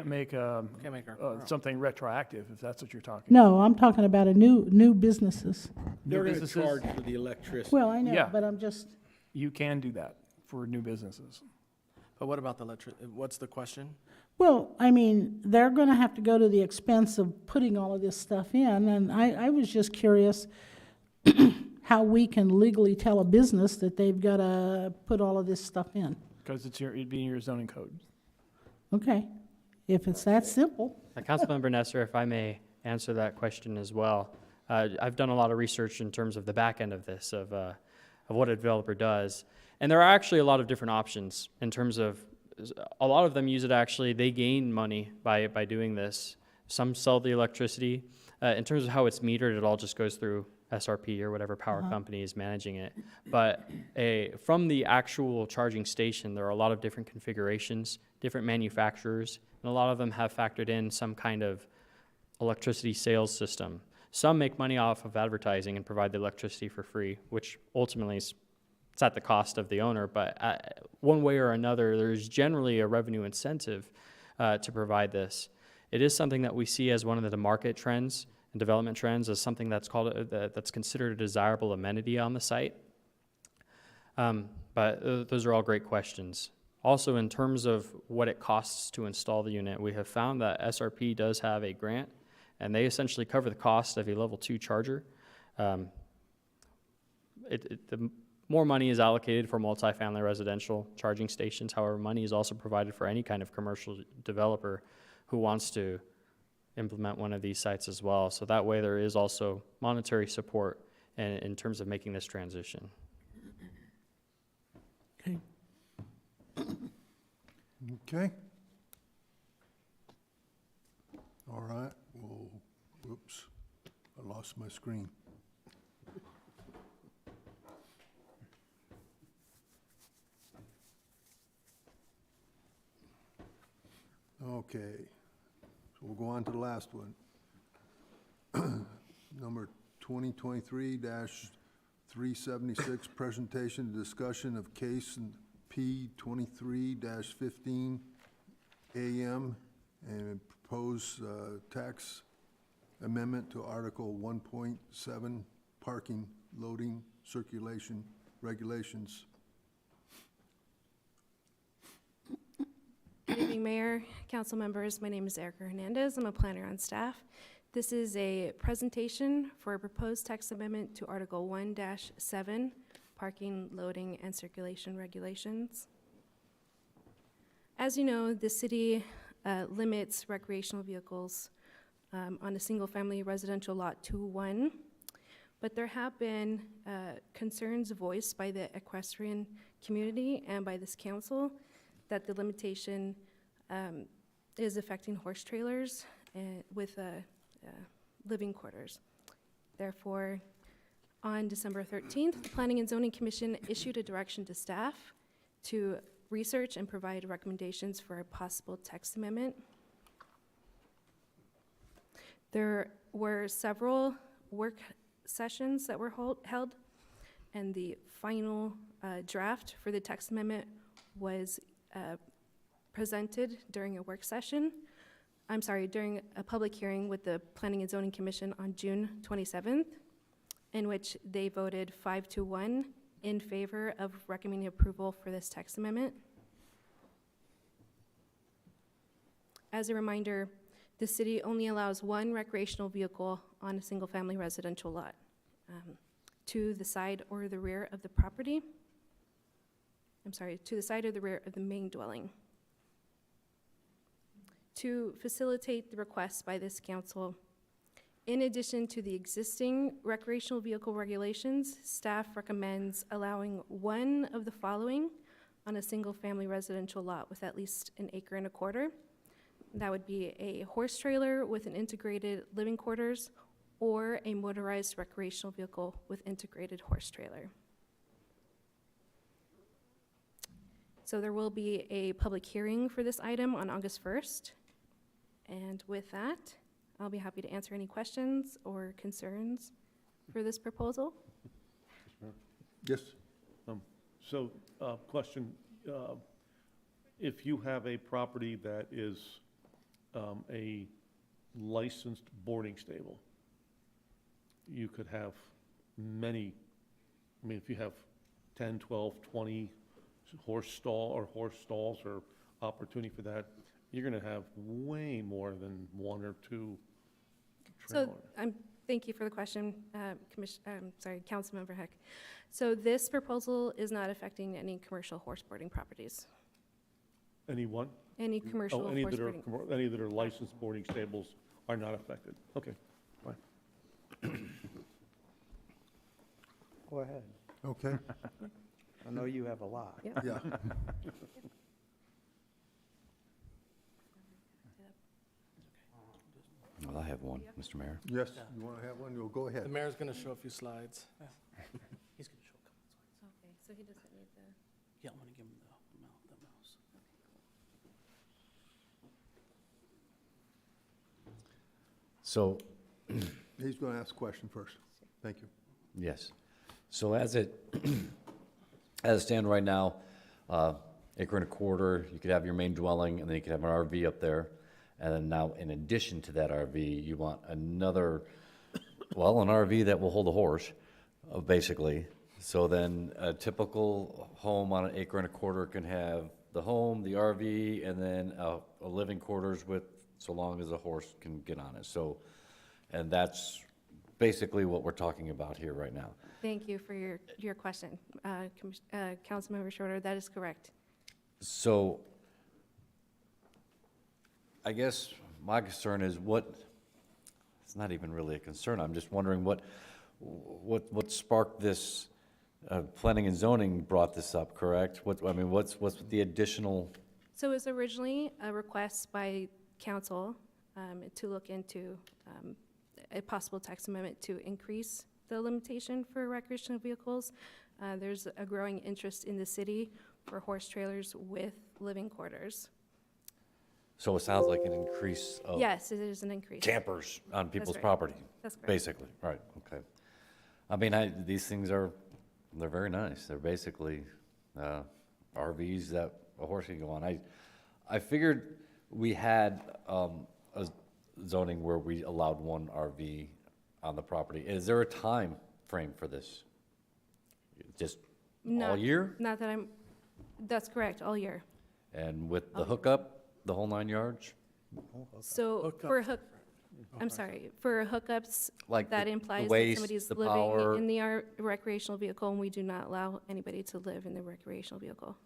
make something retroactive, if that's what you're talking. No, I'm talking about a new businesses. They're going to businesses? charge for the electricity. Well, I know, Yeah. but I'm just, You can do that for new businesses. But what about what's the question? well, I mean, they're going to have to go to the expense of putting all of this stuff in, and I was just curious how we can legally tell a business that they've got to put all of this stuff in. Because it'd be in your zoning code. Okay, if it's that simple. Councilmember Nesser, if I may answer that question as well. I've done a lot of research in terms of the back end of this, of what a developer does. And there are actually a lot of different options in terms of, a lot of them use it actually, they gain money by doing this. Some sell the electricity. In terms of how it's metered, it all just goes through SRP or whatever power company is managing it. But from the actual charging station, there are a lot of different configurations, different manufacturers, and a lot of them have factored in some kind of electricity sales system. Some make money off of advertising and provide the electricity for free, which ultimately it's at the cost of the owner, but one way or another, there's generally a revenue incentive to provide this. It is something that we see as one of the market trends and development trends, as something that's that's considered a desirable amenity on the site. But those are all great questions. Also, in terms of what it costs to install the unit, we have found that SRP does have a grant, and they essentially cover the cost of a level 2 charger. The more money is allocated for multifamily residential charging stations. However, money is also provided for any kind of commercial developer who wants to implement one of these sites as well. So that way there is also monetary support in terms of making this transition. Okay. Okay. All right, well, whoops, I lost my screen. Okay, so we'll go on to the last one. Number 2023-376, presentation and discussion of case P 23-15 AM and proposed tax amendment to Article 1.7, parking, loading, circulation, regulations. Good evening, Mayor, council members. My name is Erica Hernandez. I'm a planner on staff. This is a presentation for a proposed text amendment to Article 1-7, parking, loading, and circulation regulations. As you know, the city limits recreational vehicles on a single-family residential lot to 1, but there have been concerns voiced by the equestrian community and by this council that the limitation is affecting horse trailers with living quarters. Therefore, on December 13th, the Planning and Zoning Commission issued a direction to staff to research and provide recommendations for a possible text amendment. There were several work sessions that were held, and the final draft for the text amendment was presented during a work session. During a public hearing with the Planning and Zoning Commission on June 27th, in which they voted 5-1 in favor of recommending approval for this text amendment. As a reminder, the city only allows 1 recreational vehicle on a single-family residential lot to the side or the rear of the property. To the side or the rear of the main dwelling. To facilitate the request by this council, in addition to the existing recreational vehicle regulations, staff recommends allowing 1 of the following on a single-family residential lot with at least 1.25 acres. That would be a horse trailer with an integrated living quarters or a motorized recreational vehicle with integrated horse trailer. So there will be a public hearing for this item on August 1st. And with that, I'll be happy to answer any questions or concerns for this proposal. Yes? Question, if you have a property that is a licensed boarding stable, you could have many, if you have 10, 12, 20 horse stalls or opportunity for that, you're gonna have way more than 1 or 2 trailers. So thank you for the question, Councilmember Heck. So this proposal is not affecting any commercial horse boarding properties. Any one? Any commercial Any horse that are, boarding. any that are licensed boarding stables are not affected. Okay, fine. Go ahead. Okay, I know you have a lot. Yeah. yeah. Well, I have one, Mr. Mayor. Yes, you want to have one? You'll go The ahead. mayor's gonna show a few slides. He's gonna show a couple slides. Okay, so he doesn't need the. Yeah, I'm gonna give him the mouse. So, He's going to ask a question first. Thank you. yes. So as it stands right now, 1.25 acres, you could have your main dwelling, and then you could have an RV up there. And then now, in addition to that RV, you want another, well, an RV that will hold a horse, basically. So then a typical home on 1.25 acres can have the home, the RV, and then a living quarters with, so long as a horse can get on it. So, and that's basically what we're talking about here right now. Thank you for your question, Councilmember Schroeder. That is correct. So, I guess my concern is it's not even really a concern, I'm just wondering what sparked this, planning and zoning brought this up, correct? What's the additional, So it was originally a request by council to look into a possible text amendment to increase the limitation for recreational vehicles. There's a growing interest in the city for horse trailers with living quarters. so it sounds like an increase of Yes, it is an increase. campers on people's right. property, That's correct. basically, right, okay. These things they're very nice, they're basically RVs that a horse can go on. I figured we had zoning where we allowed one RV on the property. Is there a time frame for this? Just all Not- year? Not that that's correct, all year. And with the hookup, the whole 9 yards? So for I'm sorry, for hookups, Like that the implies that waste, somebody's the living power? in the recreational vehicle, and we do not allow anybody to live in the recreational vehicle.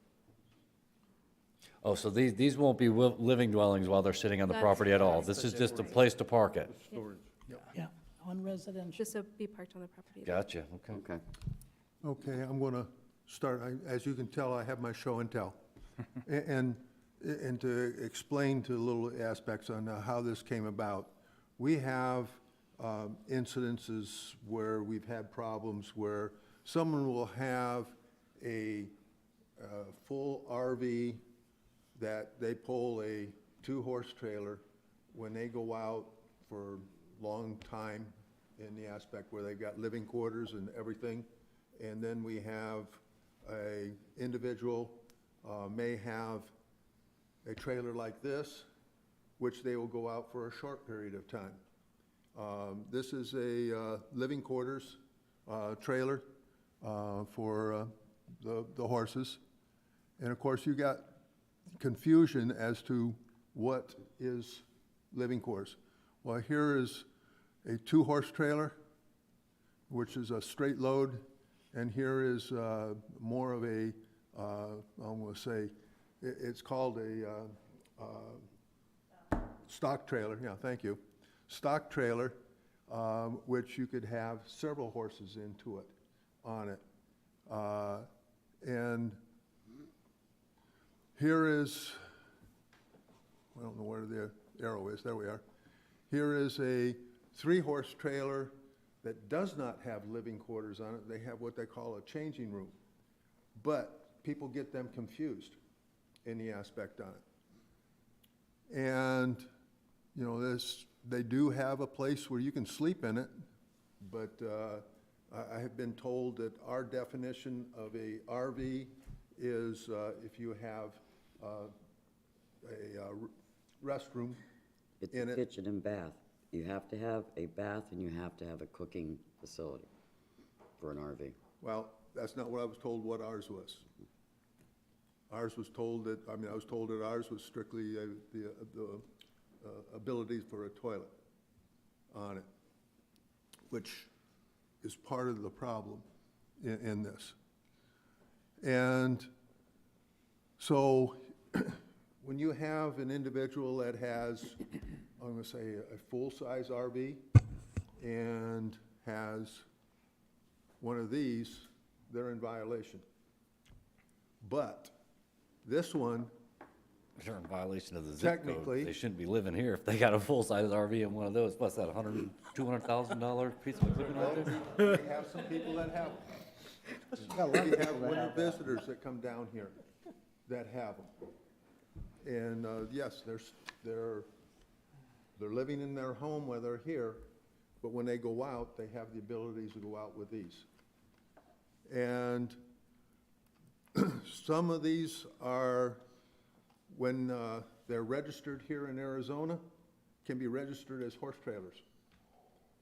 Oh, so these won't be living dwellings while they're sitting on the That's property at all? correct. This is just a place to park it? Storage. Yeah, on residential. Just to be parked on the property. Gotcha, okay. Okay. Okay, I'm going to start. As you can tell, I have my show and tell. And to explain to little aspects on how this came about, we have incidences where we've had problems where someone will have a full RV that they pull a 2-horse trailer when they go out for a long time in the aspect where they've got living quarters and everything. And then we have a individual may have a trailer like this, which they will go out for a short period of time. This is a living quarters trailer for the horses. And of course, you got confusion as to what is living quarters. Well, here is a 2-horse trailer, which is a straight load, and here is more of a, I'm going to say, it's called a stock trailer. Yeah, thank you. Stock trailer, which you could have several horses into it, on it. And here is, I don't know where the arrow is, there we are. Here is a 3-horse trailer that does not have living quarters on it. They have what they call a changing room. But people get them confused in the aspect on it. And, you know, they do have a place where you can sleep in it, but I have been told that our definition of a RV is if you have a restroom It's in a it. kitchen and bath. You have to have a bath and you have to have a cooking facility for an RV. Well, that's not what I was told what ours was. Ours was told that, I mean, I was told that ours was strictly the ability for a toilet on it, which is part of the problem in this. And so when you have an individual that has, I'm going to say, a full-size RV and has one of these, they're in violation. But this one, They're in violation of the zip Technically- code. They shouldn't be living here if they got a full-size RV in one of those. What's that, $200,000 piece of equipment out there? we have some people that have them. We have winter visitors that come down here that have them. And yes, they're living in their home while they're here, but when they go out, they have the abilities to go out with these. And some of these are, when they're registered here in Arizona, can be registered as horse trailers,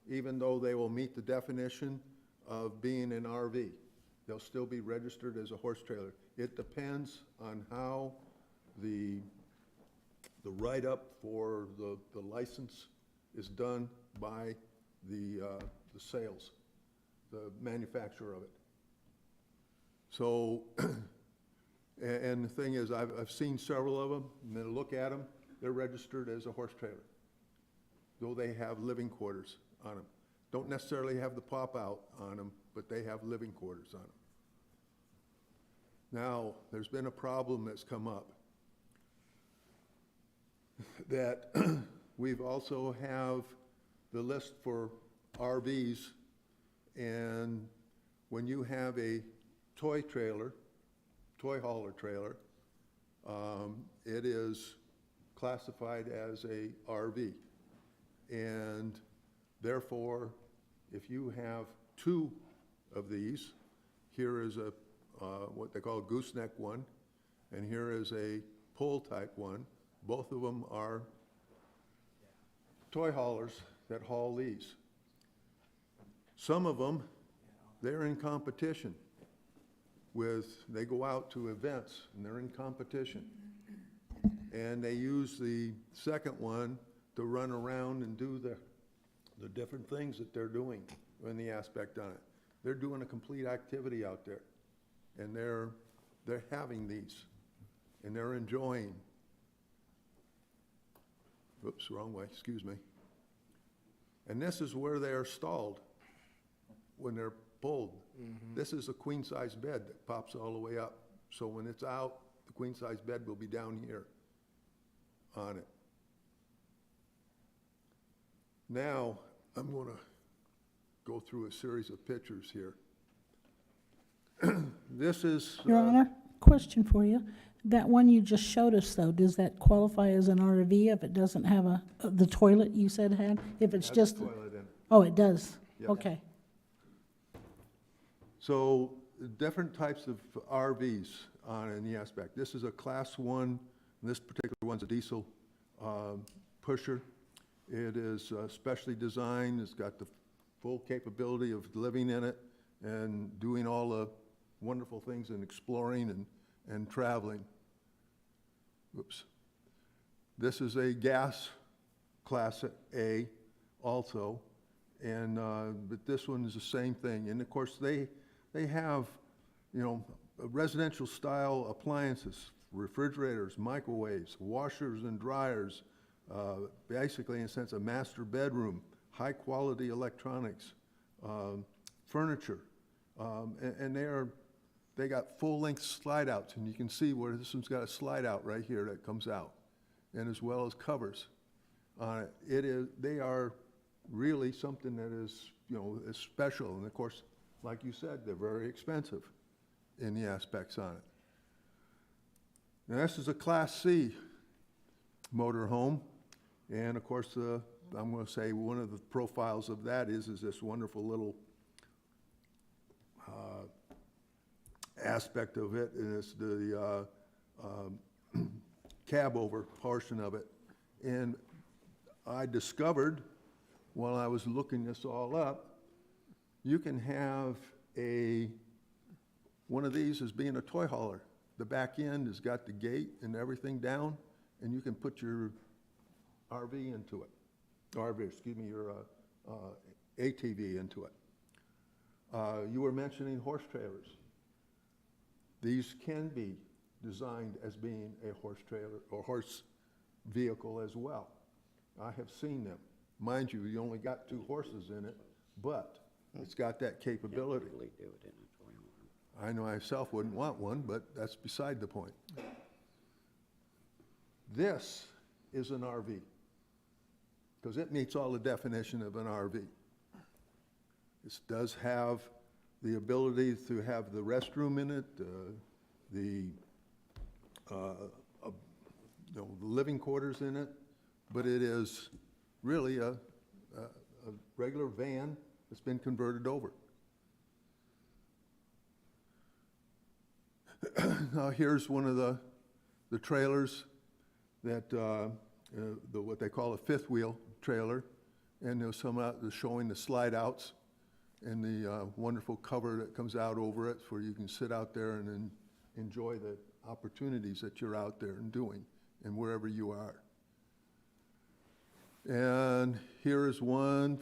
even though they will meet the definition of being an RV. They'll still be registered as a horse trailer. It depends on how the write-up for the license is done by the sales, the manufacturer of it. So, and the thing is, I've seen several of them, and then look at them, they're registered as a horse trailer, though they have living quarters on them. Don't necessarily have the pop-out on them, but they have living quarters on them. Now, there's been a problem that's come up, that we've also have the list for RVs, and when you have a toy hauler trailer, it is classified as a RV. And therefore, if you have 2 of these, here is a what they call a gooseneck one, and here is a pull type one. Both of them are toy haulers that haul these. Some of them, they're in competition they go out to events and they're in competition. And they use the second one to run around and do the different things that they're doing in the aspect on it. They're doing a complete activity out there. And they're having these and they're enjoying. Oops, wrong way, excuse me. And this is where they are stalled when they're pulled. This is a queen-size bed that pops all the way up. So when it's out, the queen-size bed will be down here on it. Now, I'm going to go through a series of pictures here. This is... Your Honor, question for you. That one you just showed us, though, does that qualify as an RV if it doesn't have the toilet you said had? If it's has a just, toilet in it. oh, it does? Yep. Okay. So different types of RVs in the aspect. This is a class 1, this particular one's a diesel pusher. It is specially designed, it's got the full capability of living in it and doing all the wonderful things and exploring and traveling. Oops. This is a gas class A also, and but this one is the same thing. And of course, they have, you know, residential style appliances, refrigerators, microwaves, washers and dryers, basically in a sense a master bedroom, high quality electronics, furniture, and they got full length slide outs, and you can see where this one's got a slide out right here that comes out, and as well as covers on it. They are really something that is, you know, is special, and of course, like you said, they're very expensive in the aspects on it. Now, this is a Class C motor home, and of course, I'm going to say one of the profiles of that is this wonderful little aspect of it, and it's the cab over portion of it. And I discovered while I was looking this all up, you can have one of these as being a toy hauler. The back end has got the gate and everything down, and you can put your RV into it. Your ATV into it. You were mentioning horse trailers. These can be designed as being a horse trailer or horse vehicle as well. I have seen them. Mind you, you only got 2 horses in it, but it's got that capability. Really do it in a toy home. I know I myself wouldn't want one, but that's beside the point. This is an RV, because it meets all the definition of an RV. This does have the ability to have the restroom in it, the living quarters in it, but it is really a regular van that's been converted over. Now here's one of the trailers that what they call a 5th wheel trailer, and there's some out showing the slide outs and the wonderful cover that comes out over it, where you can sit out there and enjoy the opportunities that you're out there and doing, and wherever you are. And here is one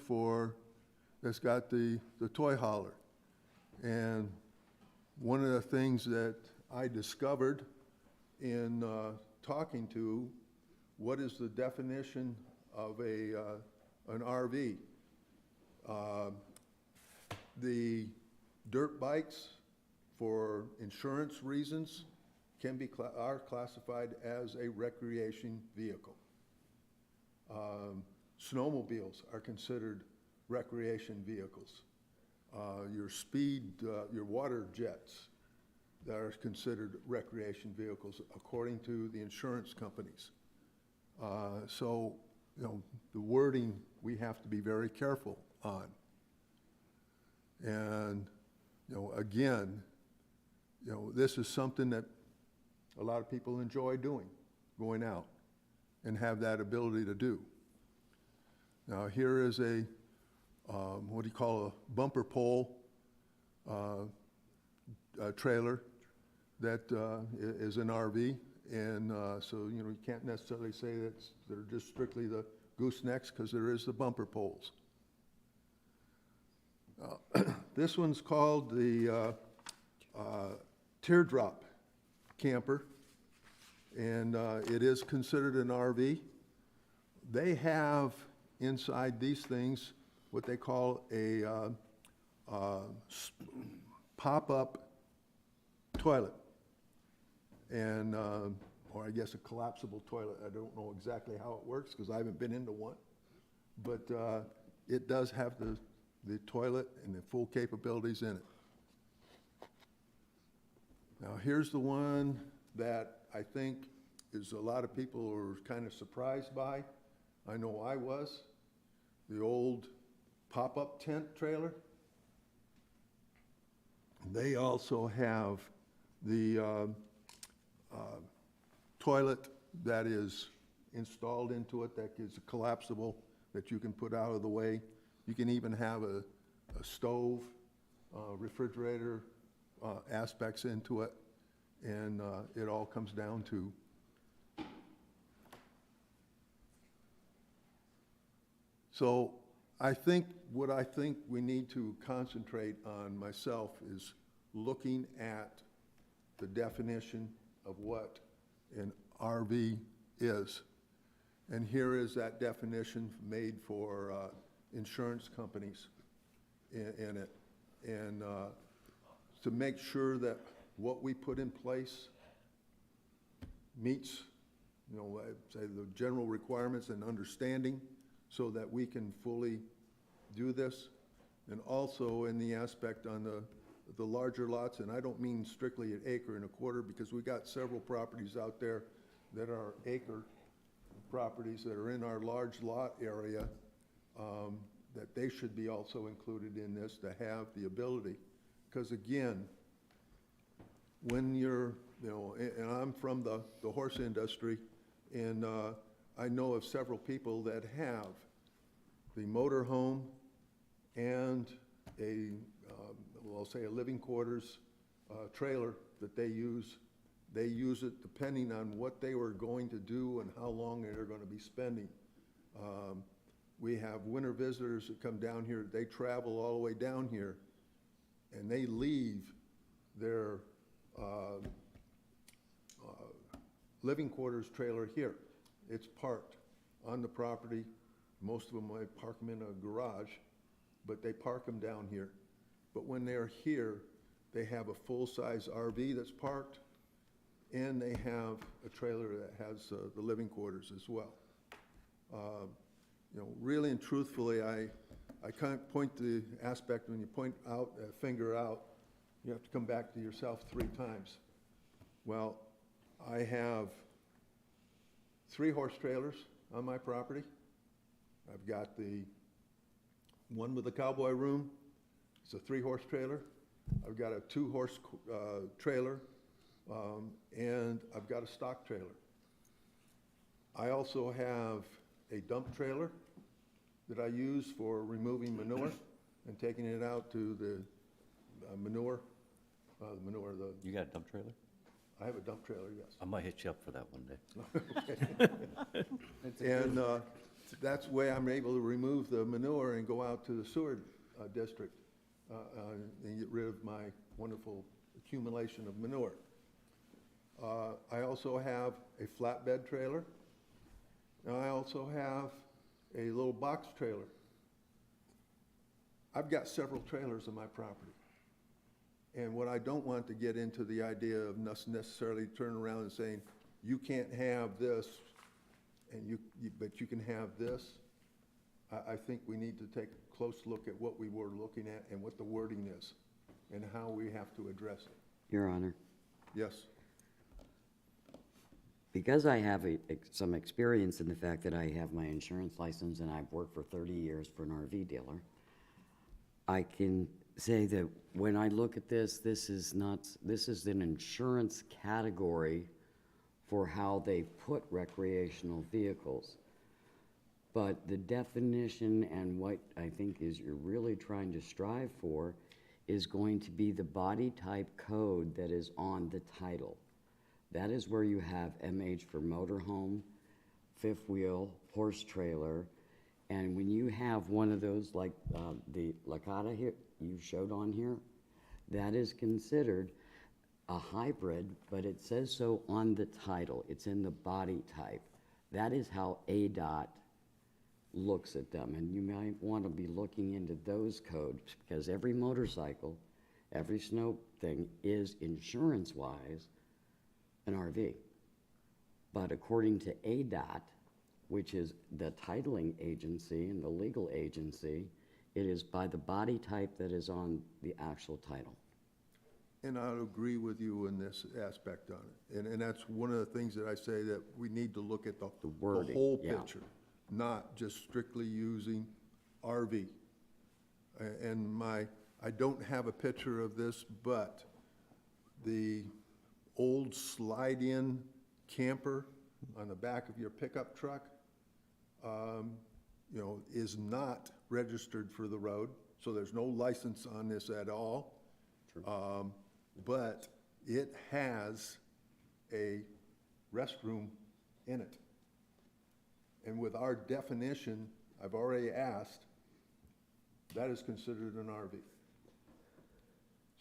that's got the toy hauler. And one of the things that I discovered in talking to what is the definition of an RV. The dirt bikes, for insurance reasons, are classified as a recreation vehicle. Snowmobiles are considered recreation vehicles. Your water jets that are considered recreation vehicles according to the insurance companies. So, you know, the wording we have to be very careful on. And, you know, again, you know, this is something that a lot of people enjoy doing, going out and have that ability to do. Now, here is a, what do you call a bumper pole trailer that is an RV. And so, you know, you can't necessarily say that they're just strictly the goosenecks because there is the bumper poles. This one's called the teardrop camper, and it is considered an RV. They have inside these things what they call a pop-up toilet, and or I guess a collapsible toilet. I don't know exactly how it works because I haven't been into one, but it does have the toilet and the full capabilities in it. Now, here's the one that I think is a lot of people are kind of surprised by. I know I was. The old pop-up tent trailer. They also have the toilet that is installed into it that is collapsible, that you can put out of the way. You can even have a stove, refrigerator aspects into it, and it all comes down to so I think what I think we need to concentrate on myself is looking at the definition of what an RV is. And here is that definition made for insurance companies in it. And to make sure that what we put in place meets, you know, I'd say the general requirements and understanding so that we can fully do this. And also in the aspect on the larger lots, and I don't mean strictly an acre and a quarter, because we got several properties out there that are acre properties that are in our large lot area, that they should be also included in this to have the ability. Because again, when you're, you know, and I'm from the horse industry, and I know of several people that have the motor home and a, well, I'll say a living quarters trailer that they use. They use it depending on what they were going to do and how long they're going to be spending. We have winter visitors that come down here. They travel all the way down here, and they leave their living quarters trailer here. It's parked on the property. Most of them might park them in a garage, but they park them down here. But when they're here, they have a full-size RV that's parked, and they have a trailer that has the living quarters as well. You know, really and truthfully, I can't point the aspect when you point out, finger out, you have to come back to yourself 3 times. Well, I have 3 horse trailers on my property. I've got the one with the cowboy room. It's a 3-horse trailer. I've got a 2-horse trailer, and I've got a stock trailer. I also have a dump trailer that I use for removing manure and taking it out to the manure. You got a dump trailer? I have a dump trailer, yes. I might hit you up for that one day. And that's the way I'm able to remove the manure and go out to the sewer district and get rid of my wonderful accumulation of manure. I also have a flatbed trailer. And I also have a little box trailer. I've got several trailers on my property. And what I don't want to get into the idea of necessarily turning around and saying, you can't have this, and but you can have this. I think we need to take a close look at what we were looking at and what the wording is and how we have to address it. Your Honor, Yes. because I have some experience in the fact that I have my insurance license and I've worked for 30 years for an RV dealer, I can say that when I look at this, this is an insurance category for how they put recreational vehicles. But the definition and what I think is you're really trying to strive for is going to be the body type code that is on the title. That is where you have MH for motorhome, fifth wheel, horse trailer, and when you have one of those like the Lakata here you showed on here, that is considered a hybrid, but it says so on the title. It's in the body type. That is how ADOT looks at them, and you might want to be looking into those codes because every motorcycle, every snow thing is insurance-wise an RV. But according to ADOT, which is the titling agency and the legal agency, it is by the body type that is on the actual title. And I agree with you in this aspect on it. And that's one of the things that I say that we need to look at the wording, whole yeah. picture, not just strictly using RV. And I don't have a picture of this, but the old slide-in camper on the back of your pickup truck, you know, is not registered for the road, so there's no license on this at all. But it has a restroom in it. And with our definition, I've already asked, that is considered an RV.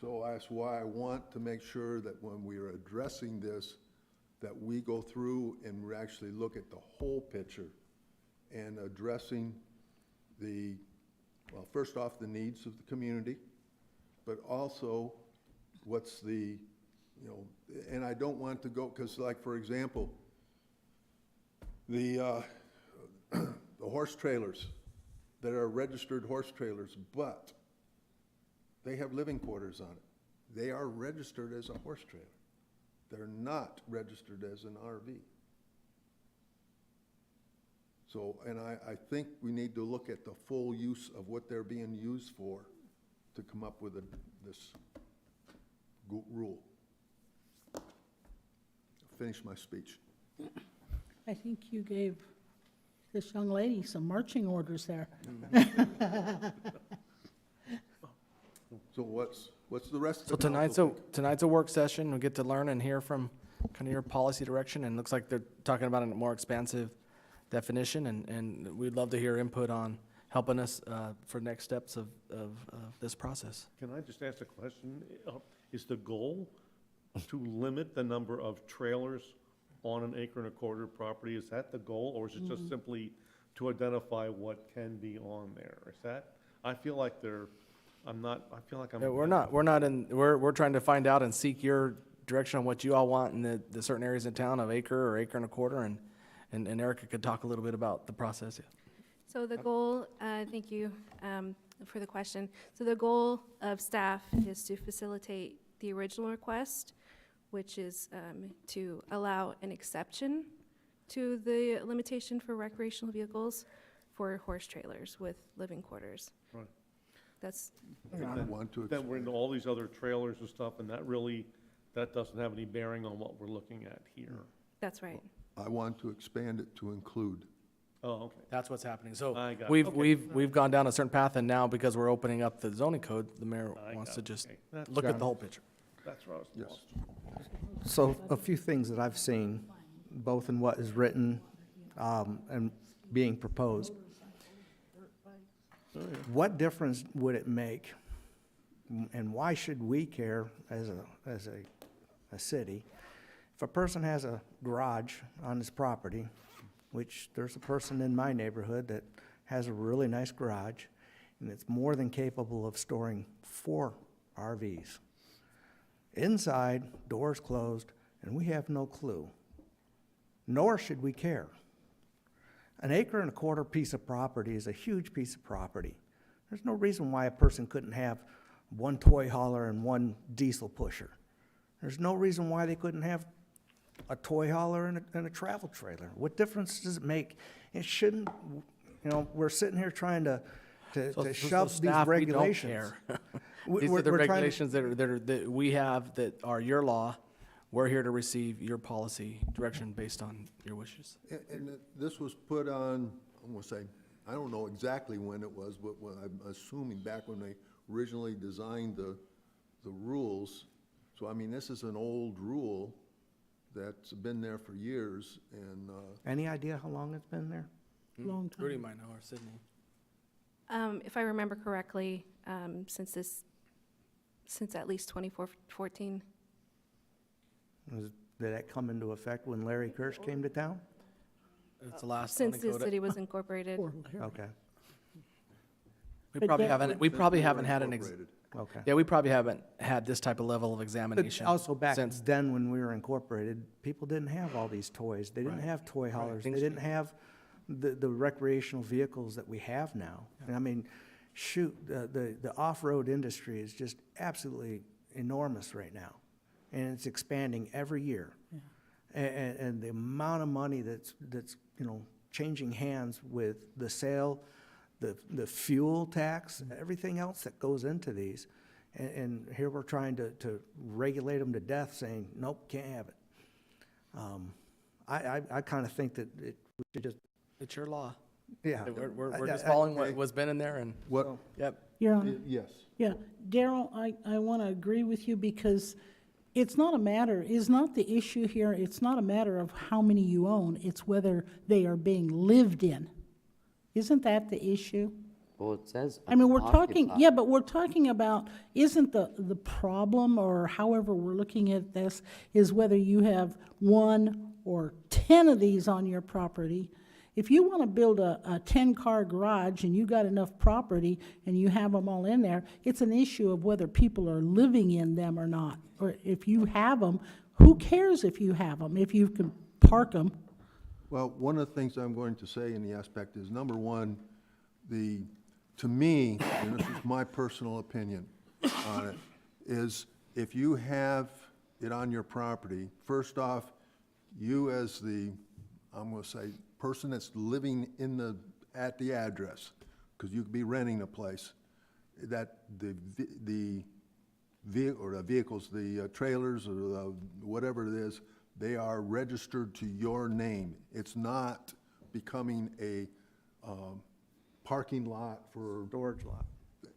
So that's why I want to make sure that when we are addressing this, that we go through and we actually look at the whole picture and addressing the, well, first off, the needs of the community, but also what's the, you know, and I don't want to go, because like, for example, the horse trailers that are registered horse trailers, but they have living quarters on it. They are registered as a horse trailer. They're not registered as an RV. So, and I think we need to look at the full use of what they're being used for to come up with this rule. Finish my speech. I think you gave this young lady some marching orders there. So what's the rest So of the council think? tonight's a work session. We get to learn and hear from kind of your policy direction, and it looks like they're talking about a more expansive definition, and we'd love to hear input on helping us for next steps of this process. Can I just ask a question? Is the goal to limit the number of trailers on an acre and a quarter property? Is that the goal, or is it just simply to identify what can be on there? Is that, I feel like We're trying to find out and seek your direction on what you all want in the certain areas in town of acre or acre and a quarter, and Erica could talk a little bit about the process. Yeah. So the goal, thank you for the question. So the goal of staff is to facilitate the original request, which is to allow an exception to the limitation for recreational vehicles for horse trailers with living quarters. Right. That's, I want to Then we're into all these other trailers and stuff, and that doesn't have any bearing on what we're looking at here. that's right. I want to expand it to include. Oh, okay. That's what's happening. So I got it. we've Okay. we've gone down a certain path, and now because we're opening up the zoning code, the mayor I wants got to it. just Okay. That's- look at the whole picture. That's where I was Yes. lost. So a few things that I've seen, both in what is written and being proposed. What difference would it make, and why should we care as a city, if a person has a garage on his property, which there's a person in my neighborhood that has a really nice garage, and it's more than capable of storing 4 RVs. Inside, doors closed, and we have no clue. Nor should we care. An acre and a quarter piece of property is a huge piece of property. There's no reason why a person couldn't have 1 toy hauler and 1 diesel pusher. There's no reason why they couldn't have a toy hauler and a travel trailer. What difference does it make? It shouldn't, we're sitting here trying to shove these staff, regulations. We don't care. We- These we're- are the we're trying to- regulations that we have that are your law. We're here to receive your policy direction based on your wishes. And this was put on I'm gonna say, I don't know exactly when it was, but I'm assuming back when they originally designed the rules. So, I mean, this is an old rule that's been there for years, and, Any idea how long it's been there? Long time. Rudy might know, or Sydney. If I remember correctly, since at least 2014. Did that come into effect when Larry Kirsch came to town? It's the last Since zoning the code. city was incorporated. Poor Larry. Okay, We probably that- haven't, we probably haven't had an, incorporated. okay. yeah, we probably haven't had this type of level of But examination. also back since- then, when we were incorporated, people didn't have all these toys. They didn't Right. have toy haulers. They Things didn't have the recreational vehicles that we have now. And I mean, shoot, the off-road industry is just absolutely enormous right now. And it's expanding every year. And the amount of money that's, you know, changing hands with the sale, the fuel tax, everything else that goes into these. And here we're trying to regulate them to death, saying, nope, can't have it. I kind of think that we should just, It's your law. yeah. We're just following what was been in there and, What, yep. Your Honor. yes. Yeah, Daryl, I want to agree with you because it's not the issue here, it's not a matter of how many you own, it's whether they are being lived in. Isn't that the issue? Well, it says. I mean, we're talking, occupied. yeah, but we're talking about, isn't the problem, or however we're looking at this, is whether you have 1 or 10 of these on your property. If you want to build a 10-car garage and you got enough property and you have them all in there, it's an issue of whether people are living in them or not. Or if you have them, who cares if you have them, if you can park them? Well, one of the things I'm going to say in the aspect is, number one, to me, and this is my personal opinion on it, is if you have it on your property, first off, you as I'm gonna say, person that's living at the address, because you could be renting a place, that the vehicles, the trailers or whatever it is, they are registered to your name. It's not becoming a parking lot for Storage lot.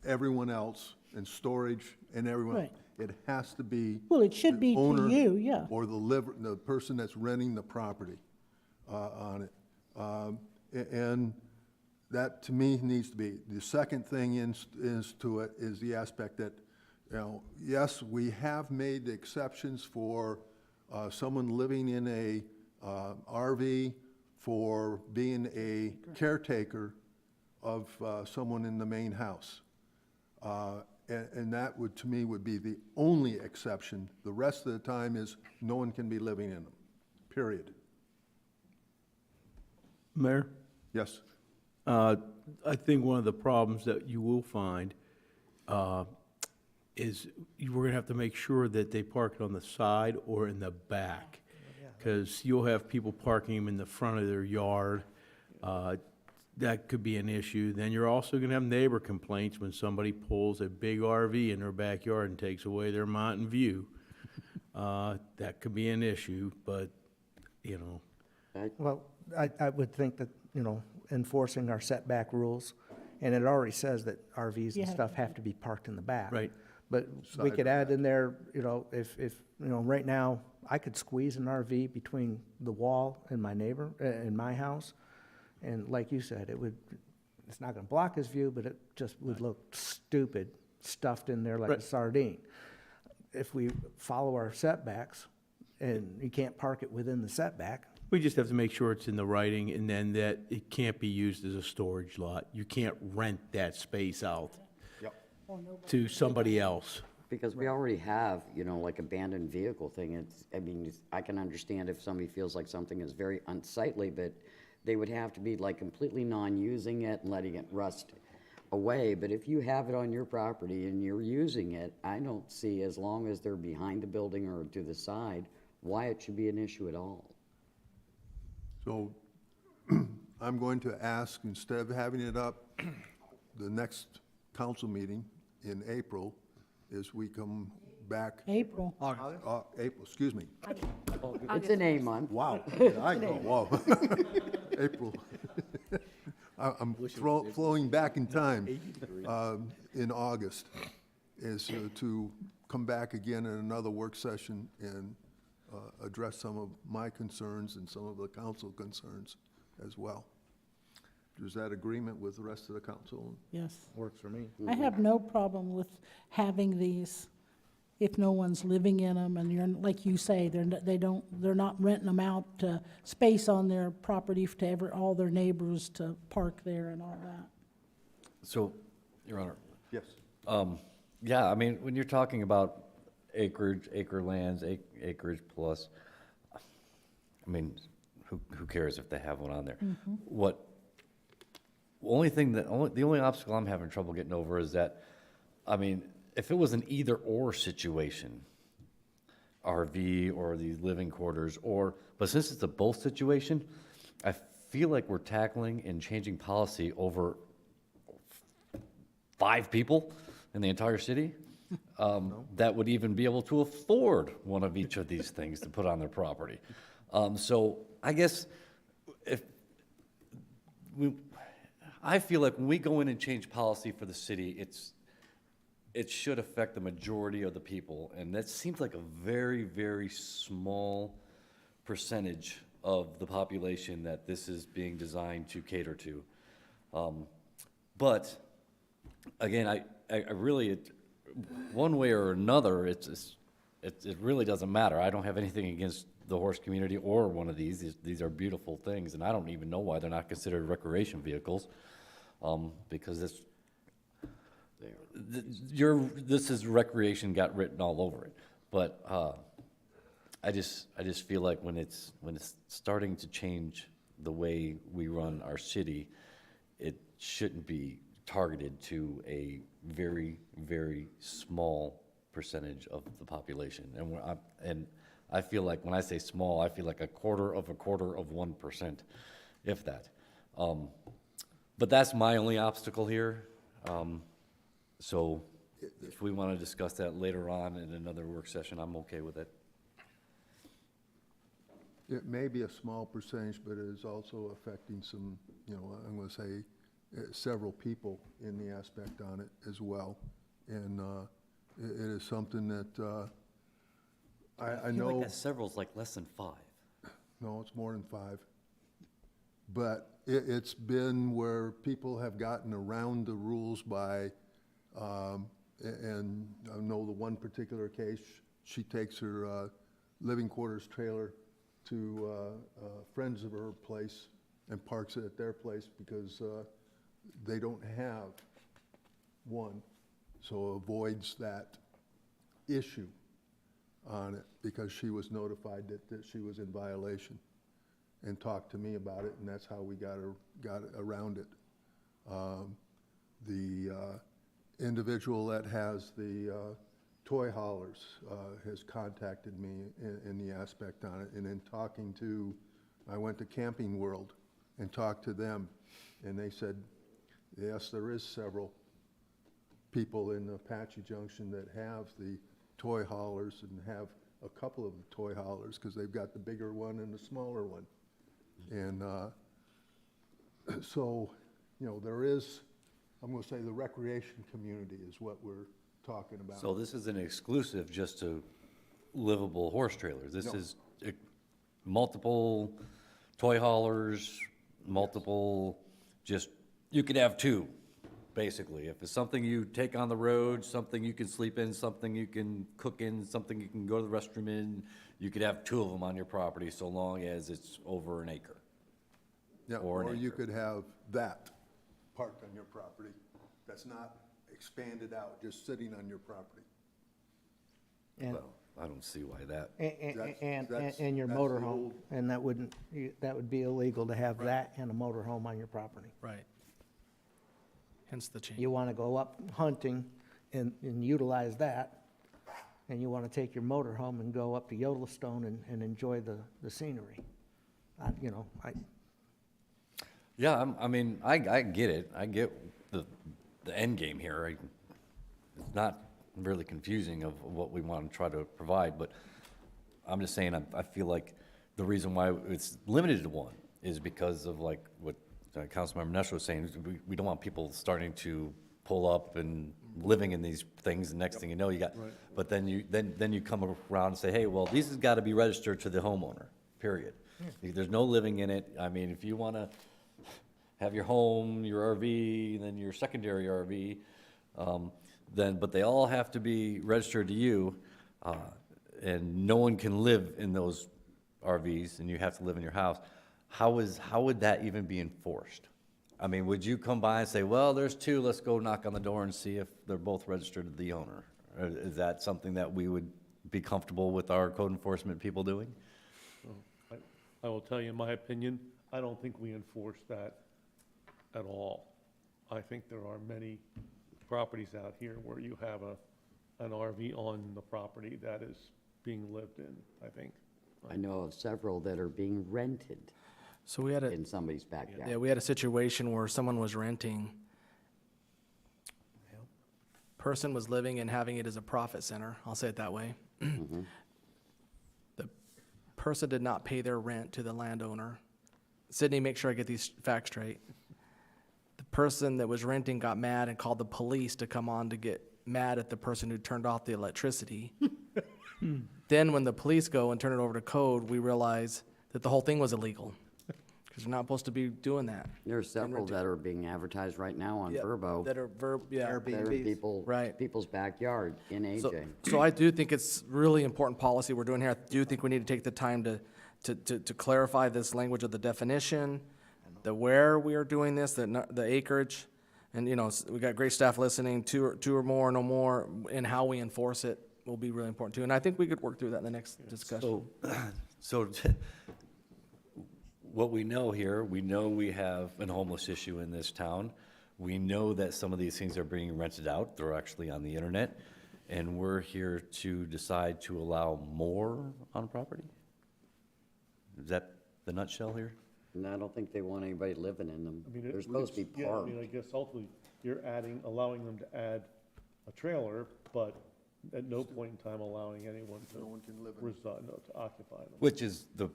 everyone else and storage and everyone. Right. It has to be. Well, it should the be to owner you, yeah. Or the person that's renting the property on it. And that, to me, needs to be. The second thing is the aspect that, you know, yes, we have made exceptions for someone living in a RV for being a caretaker of someone in the main house. And that would, to me, would be the only exception. The rest of the time is no one can be living in them, period. Mayor, Yes? I think one of the problems that you will find is we're gonna have to make sure that they park it on the side or in the back. Because you'll have people parking them in the front of their yard. That could be an issue. Then you're also gonna have neighbor complaints when somebody pulls a big RV in their backyard and takes away their mountain view. That could be an issue, but, you know. Well, I would think that, you know, enforcing our setback rules, and it already says that RVs and Yeah. stuff have to be parked in the back. Right. But we Side could or add in there, you know, if, you know, right now, I could squeeze an RV between the wall and my neighbor, in my house. And like you said, it's not gonna block his view, but it just would look stupid, stuffed in there like a Right. sardine. If we follow our setbacks, and you can't park it within the setback, We just have to make sure it's in the writing, and then that it can't be used as a storage lot. You can't rent that space out to somebody else. Because we already have, you know, like abandoned vehicle thing. I can understand if somebody feels like something is very unsightly, but they would have to be like completely non-using it and letting it rust away. But if you have it on your property and you're using it, I don't see, as long as they're behind the building or to the side, why it should be an issue at all. So I'm going to ask, instead of having it up, the next council meeting in April, is we come back, April. April, excuse me. It's an A month. Wow, I know, whoa. April. I'm flowing back in time, in August, is to come back again in another work session and address some of my concerns and some of the council concerns as well. Is that agreement with the rest of the council? Yes. Works for me. I have no problem with having these if no one's living in them, and you're, like you say, they're not renting them out to space on their property to all their neighbors to park there and all that. So, Your Honor, Yes. yeah, I mean, when you're talking about acreage, acre lands, acreage plus, I mean, who cares if they have one on there? The only obstacle I'm having trouble getting over is that, I mean, if it was an either-or situation, RV or these living quarters, but since it's a both situation, I feel like we're tackling and changing policy over 5 people in the entire city that would even be able to afford one of each of these things to put on their property. So I guess I feel like when we go in and change policy for the city, it should affect the majority of the people, and that seems like a very, very small percentage of the population that this is being designed to cater to. But again, I really, one way or another, it really doesn't matter. I don't have anything against the horse community or one of these. These are beautiful things, and I don't even know why they're not considered recreation vehicles, because this is recreation got written all over it. But I just feel like when it's starting to change the way we run our city, it shouldn't be targeted to a very, very small percentage of the population. And I feel like when I say small, I feel like a quarter of 1%, if that. But that's my only obstacle here. So if we want to discuss that later on in another work session, I'm okay with it. It may be a small percentage, but it is also affecting some, I'm going to say several people in the aspect on it as well. And it is something that I feel know. like that several's like less than 5. No, it's more than 5. But it's been where people have gotten around the rules by, and I know the one particular case, she takes her living quarters trailer to friends of her place and parks it at their place because they don't have one. So avoids that issue on it because she was notified that she was in violation and talked to me about it, and that's how we got around it. The individual that has the toy haulers has contacted me in the aspect on it, and in talking to, I went to Camping World and talked to them, and they said, yes, there is several people in Apache Junction that have the toy haulers and have a couple of the toy haulers because they've got the bigger one and the smaller one. And so, there is, I'm going to say the recreation community is what we're talking about. So this isn't exclusive just to livable horse trailers. This No. is multiple toy haulers, multiple, just, you could have 2, basically. If it's something you take on the road, something you can sleep in, something you can cook in, something you can go to the restroom in, you could have 2 of them on your property so long as it's over an acre. Yeah, or an or you acre. could have that parked on your property. That's not expanded out, just sitting on your property. And, Well, I don't see why that, and your that's the motorhome, old- and that would be illegal to have that and a motorhome on your property. Right. Hence the change. You want to go up hunting and utilize that, and you want to take your motorhome and go up to Yellowstone and enjoy the scenery. yeah, I get it. I get the end game here. It's not really confusing of what we want to try to provide, but I'm just saying, I feel like the reason why it's limited to 1 is because of like what Councilmember Nestor was saying, we don't want people starting to pull up and living in these things, and next thing you know, you got, but then you come around and say, hey, well, these has got to be registered to the homeowner, period. There's no living in it. I mean, if you want to have your home, your RV, and then your secondary RV, but they all have to be registered to you, and no one can live in those RVs, and you have to live in your house. How would that even be enforced? I mean, would you come by and say, well, there's two, let's go knock on the door and see if they're both registered to the owner? Or is that something that we would be comfortable with our code enforcement people doing? I will tell you, in my opinion, I don't think we enforce that at all. I think there are many properties out here where you have an RV on the property that is being lived in, I think. I know of several that are being rented So we had in somebody's backyard. yeah, we had a situation where someone was renting. Person was living and having it as a profit center, I'll say it that way. The person did not pay their rent to the landowner. Sydney, make sure I get these facts straight. The person that was renting got mad and called the police to come on to get mad at the person who turned off the electricity. Then when the police go and turn it over to code, we realize that the whole thing was illegal, because they're not supposed to be doing that. There are several that are being advertised right now on Yeah, Verbo. That are They're in Right. people's backyard in AJ. So I do think it's really important policy we're doing here. I do think we need to take the time to clarify this language of the definition, the where we are doing this, the acreage, and, you know, we got great staff listening, two or more, no more, and how we enforce it will be really important too. And I think we could work through that in the next discussion. So what we know here, we know we have an homeless issue in this town. We know that some of these things are being rented out. They're actually on the internet. And we're here to decide to allow more on property? Is that the nutshell here? And I don't think they want anybody living in them. I mean, They're supposed to be yeah, I parked. mean, I guess ultimately, you're allowing them to add a trailer, but at no point in time allowing anyone to reside, no, to occupy them. Which is the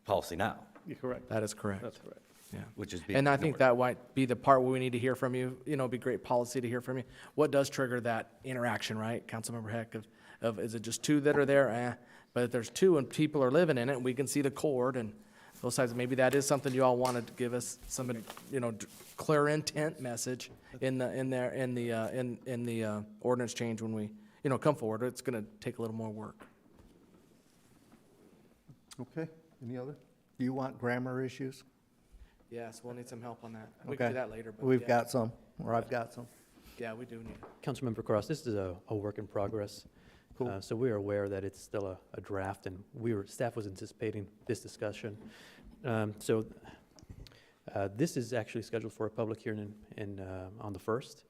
policy now, You're correct. That is correct. That's correct. Yeah. which is being And I think ignored. that might be the part where we need to hear from you. You know, it'd be great policy to hear from you. What does trigger that interaction, right? Councilmember Heck, of is it just two that are there? But if there's two and people are living in it, and we can see the cord and those sides, maybe that is something you all wanted to give us some, you know, clear intent message in the ordinance change when we, you know, come forward. It's gonna take a little more work. Okay, any other? Do you want grammar issues? Yes, we'll need some help on that. We can Okay. do that later, but We've yeah. got some, or I've got some. Yeah, we do need. Councilmember Cross, this is a work in progress. Cool. So we are aware that it's still a draft, and staff was anticipating this discussion. This is actually scheduled for a public hearing on the 1st.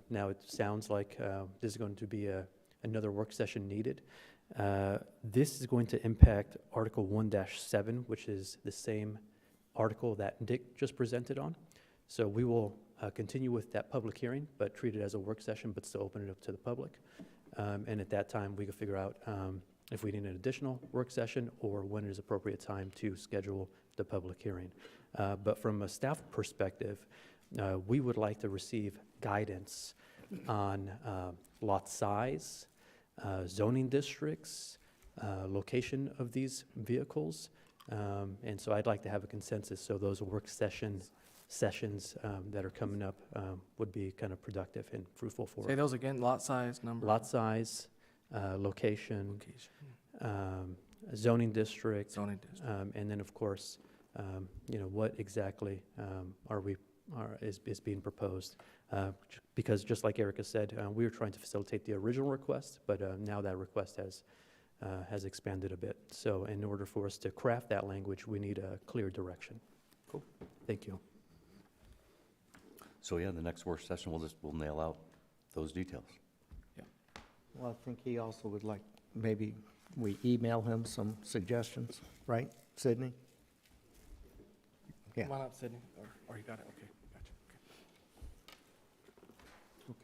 Now, it sounds like this is going to be another work session needed. This is going to impact Article 1-7, which is the same article that Dick just presented on. So we will continue with that public hearing, but treat it as a work session, but still open it up to the public. And at that time, we can figure out if we need an additional work session or when it is appropriate time to schedule the public hearing. But from a staff perspective, we would like to receive guidance on lot size, zoning districts, location of these vehicles. And so I'd like to have a consensus, so those work sessions that are coming up would be kind of productive and fruitful for Say those again, lot size, number. lot size, location, zoning district, Zoning district. and then, of course, you know, what exactly is being proposed. Because just like Erica said, we were trying to facilitate the original request, but now that request has expanded a bit. So in order for us to craft that language, we need a clear direction. Cool. Thank you. So yeah, the next work session, we'll nail out those details. Well, I think he also would like, maybe we email him some suggestions, right, Sydney? Yeah. Come on up, Sydney, or you got it, okay, gotcha.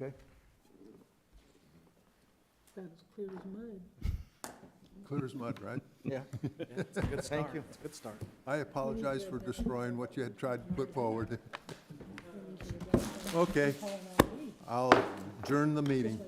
Okay, That's clear as mud. clear as mud, right? Yeah. It's a good start. Thank you. It's a good start. I apologize for destroying what you had tried to put forward. Okay, I'll adjourn the meeting.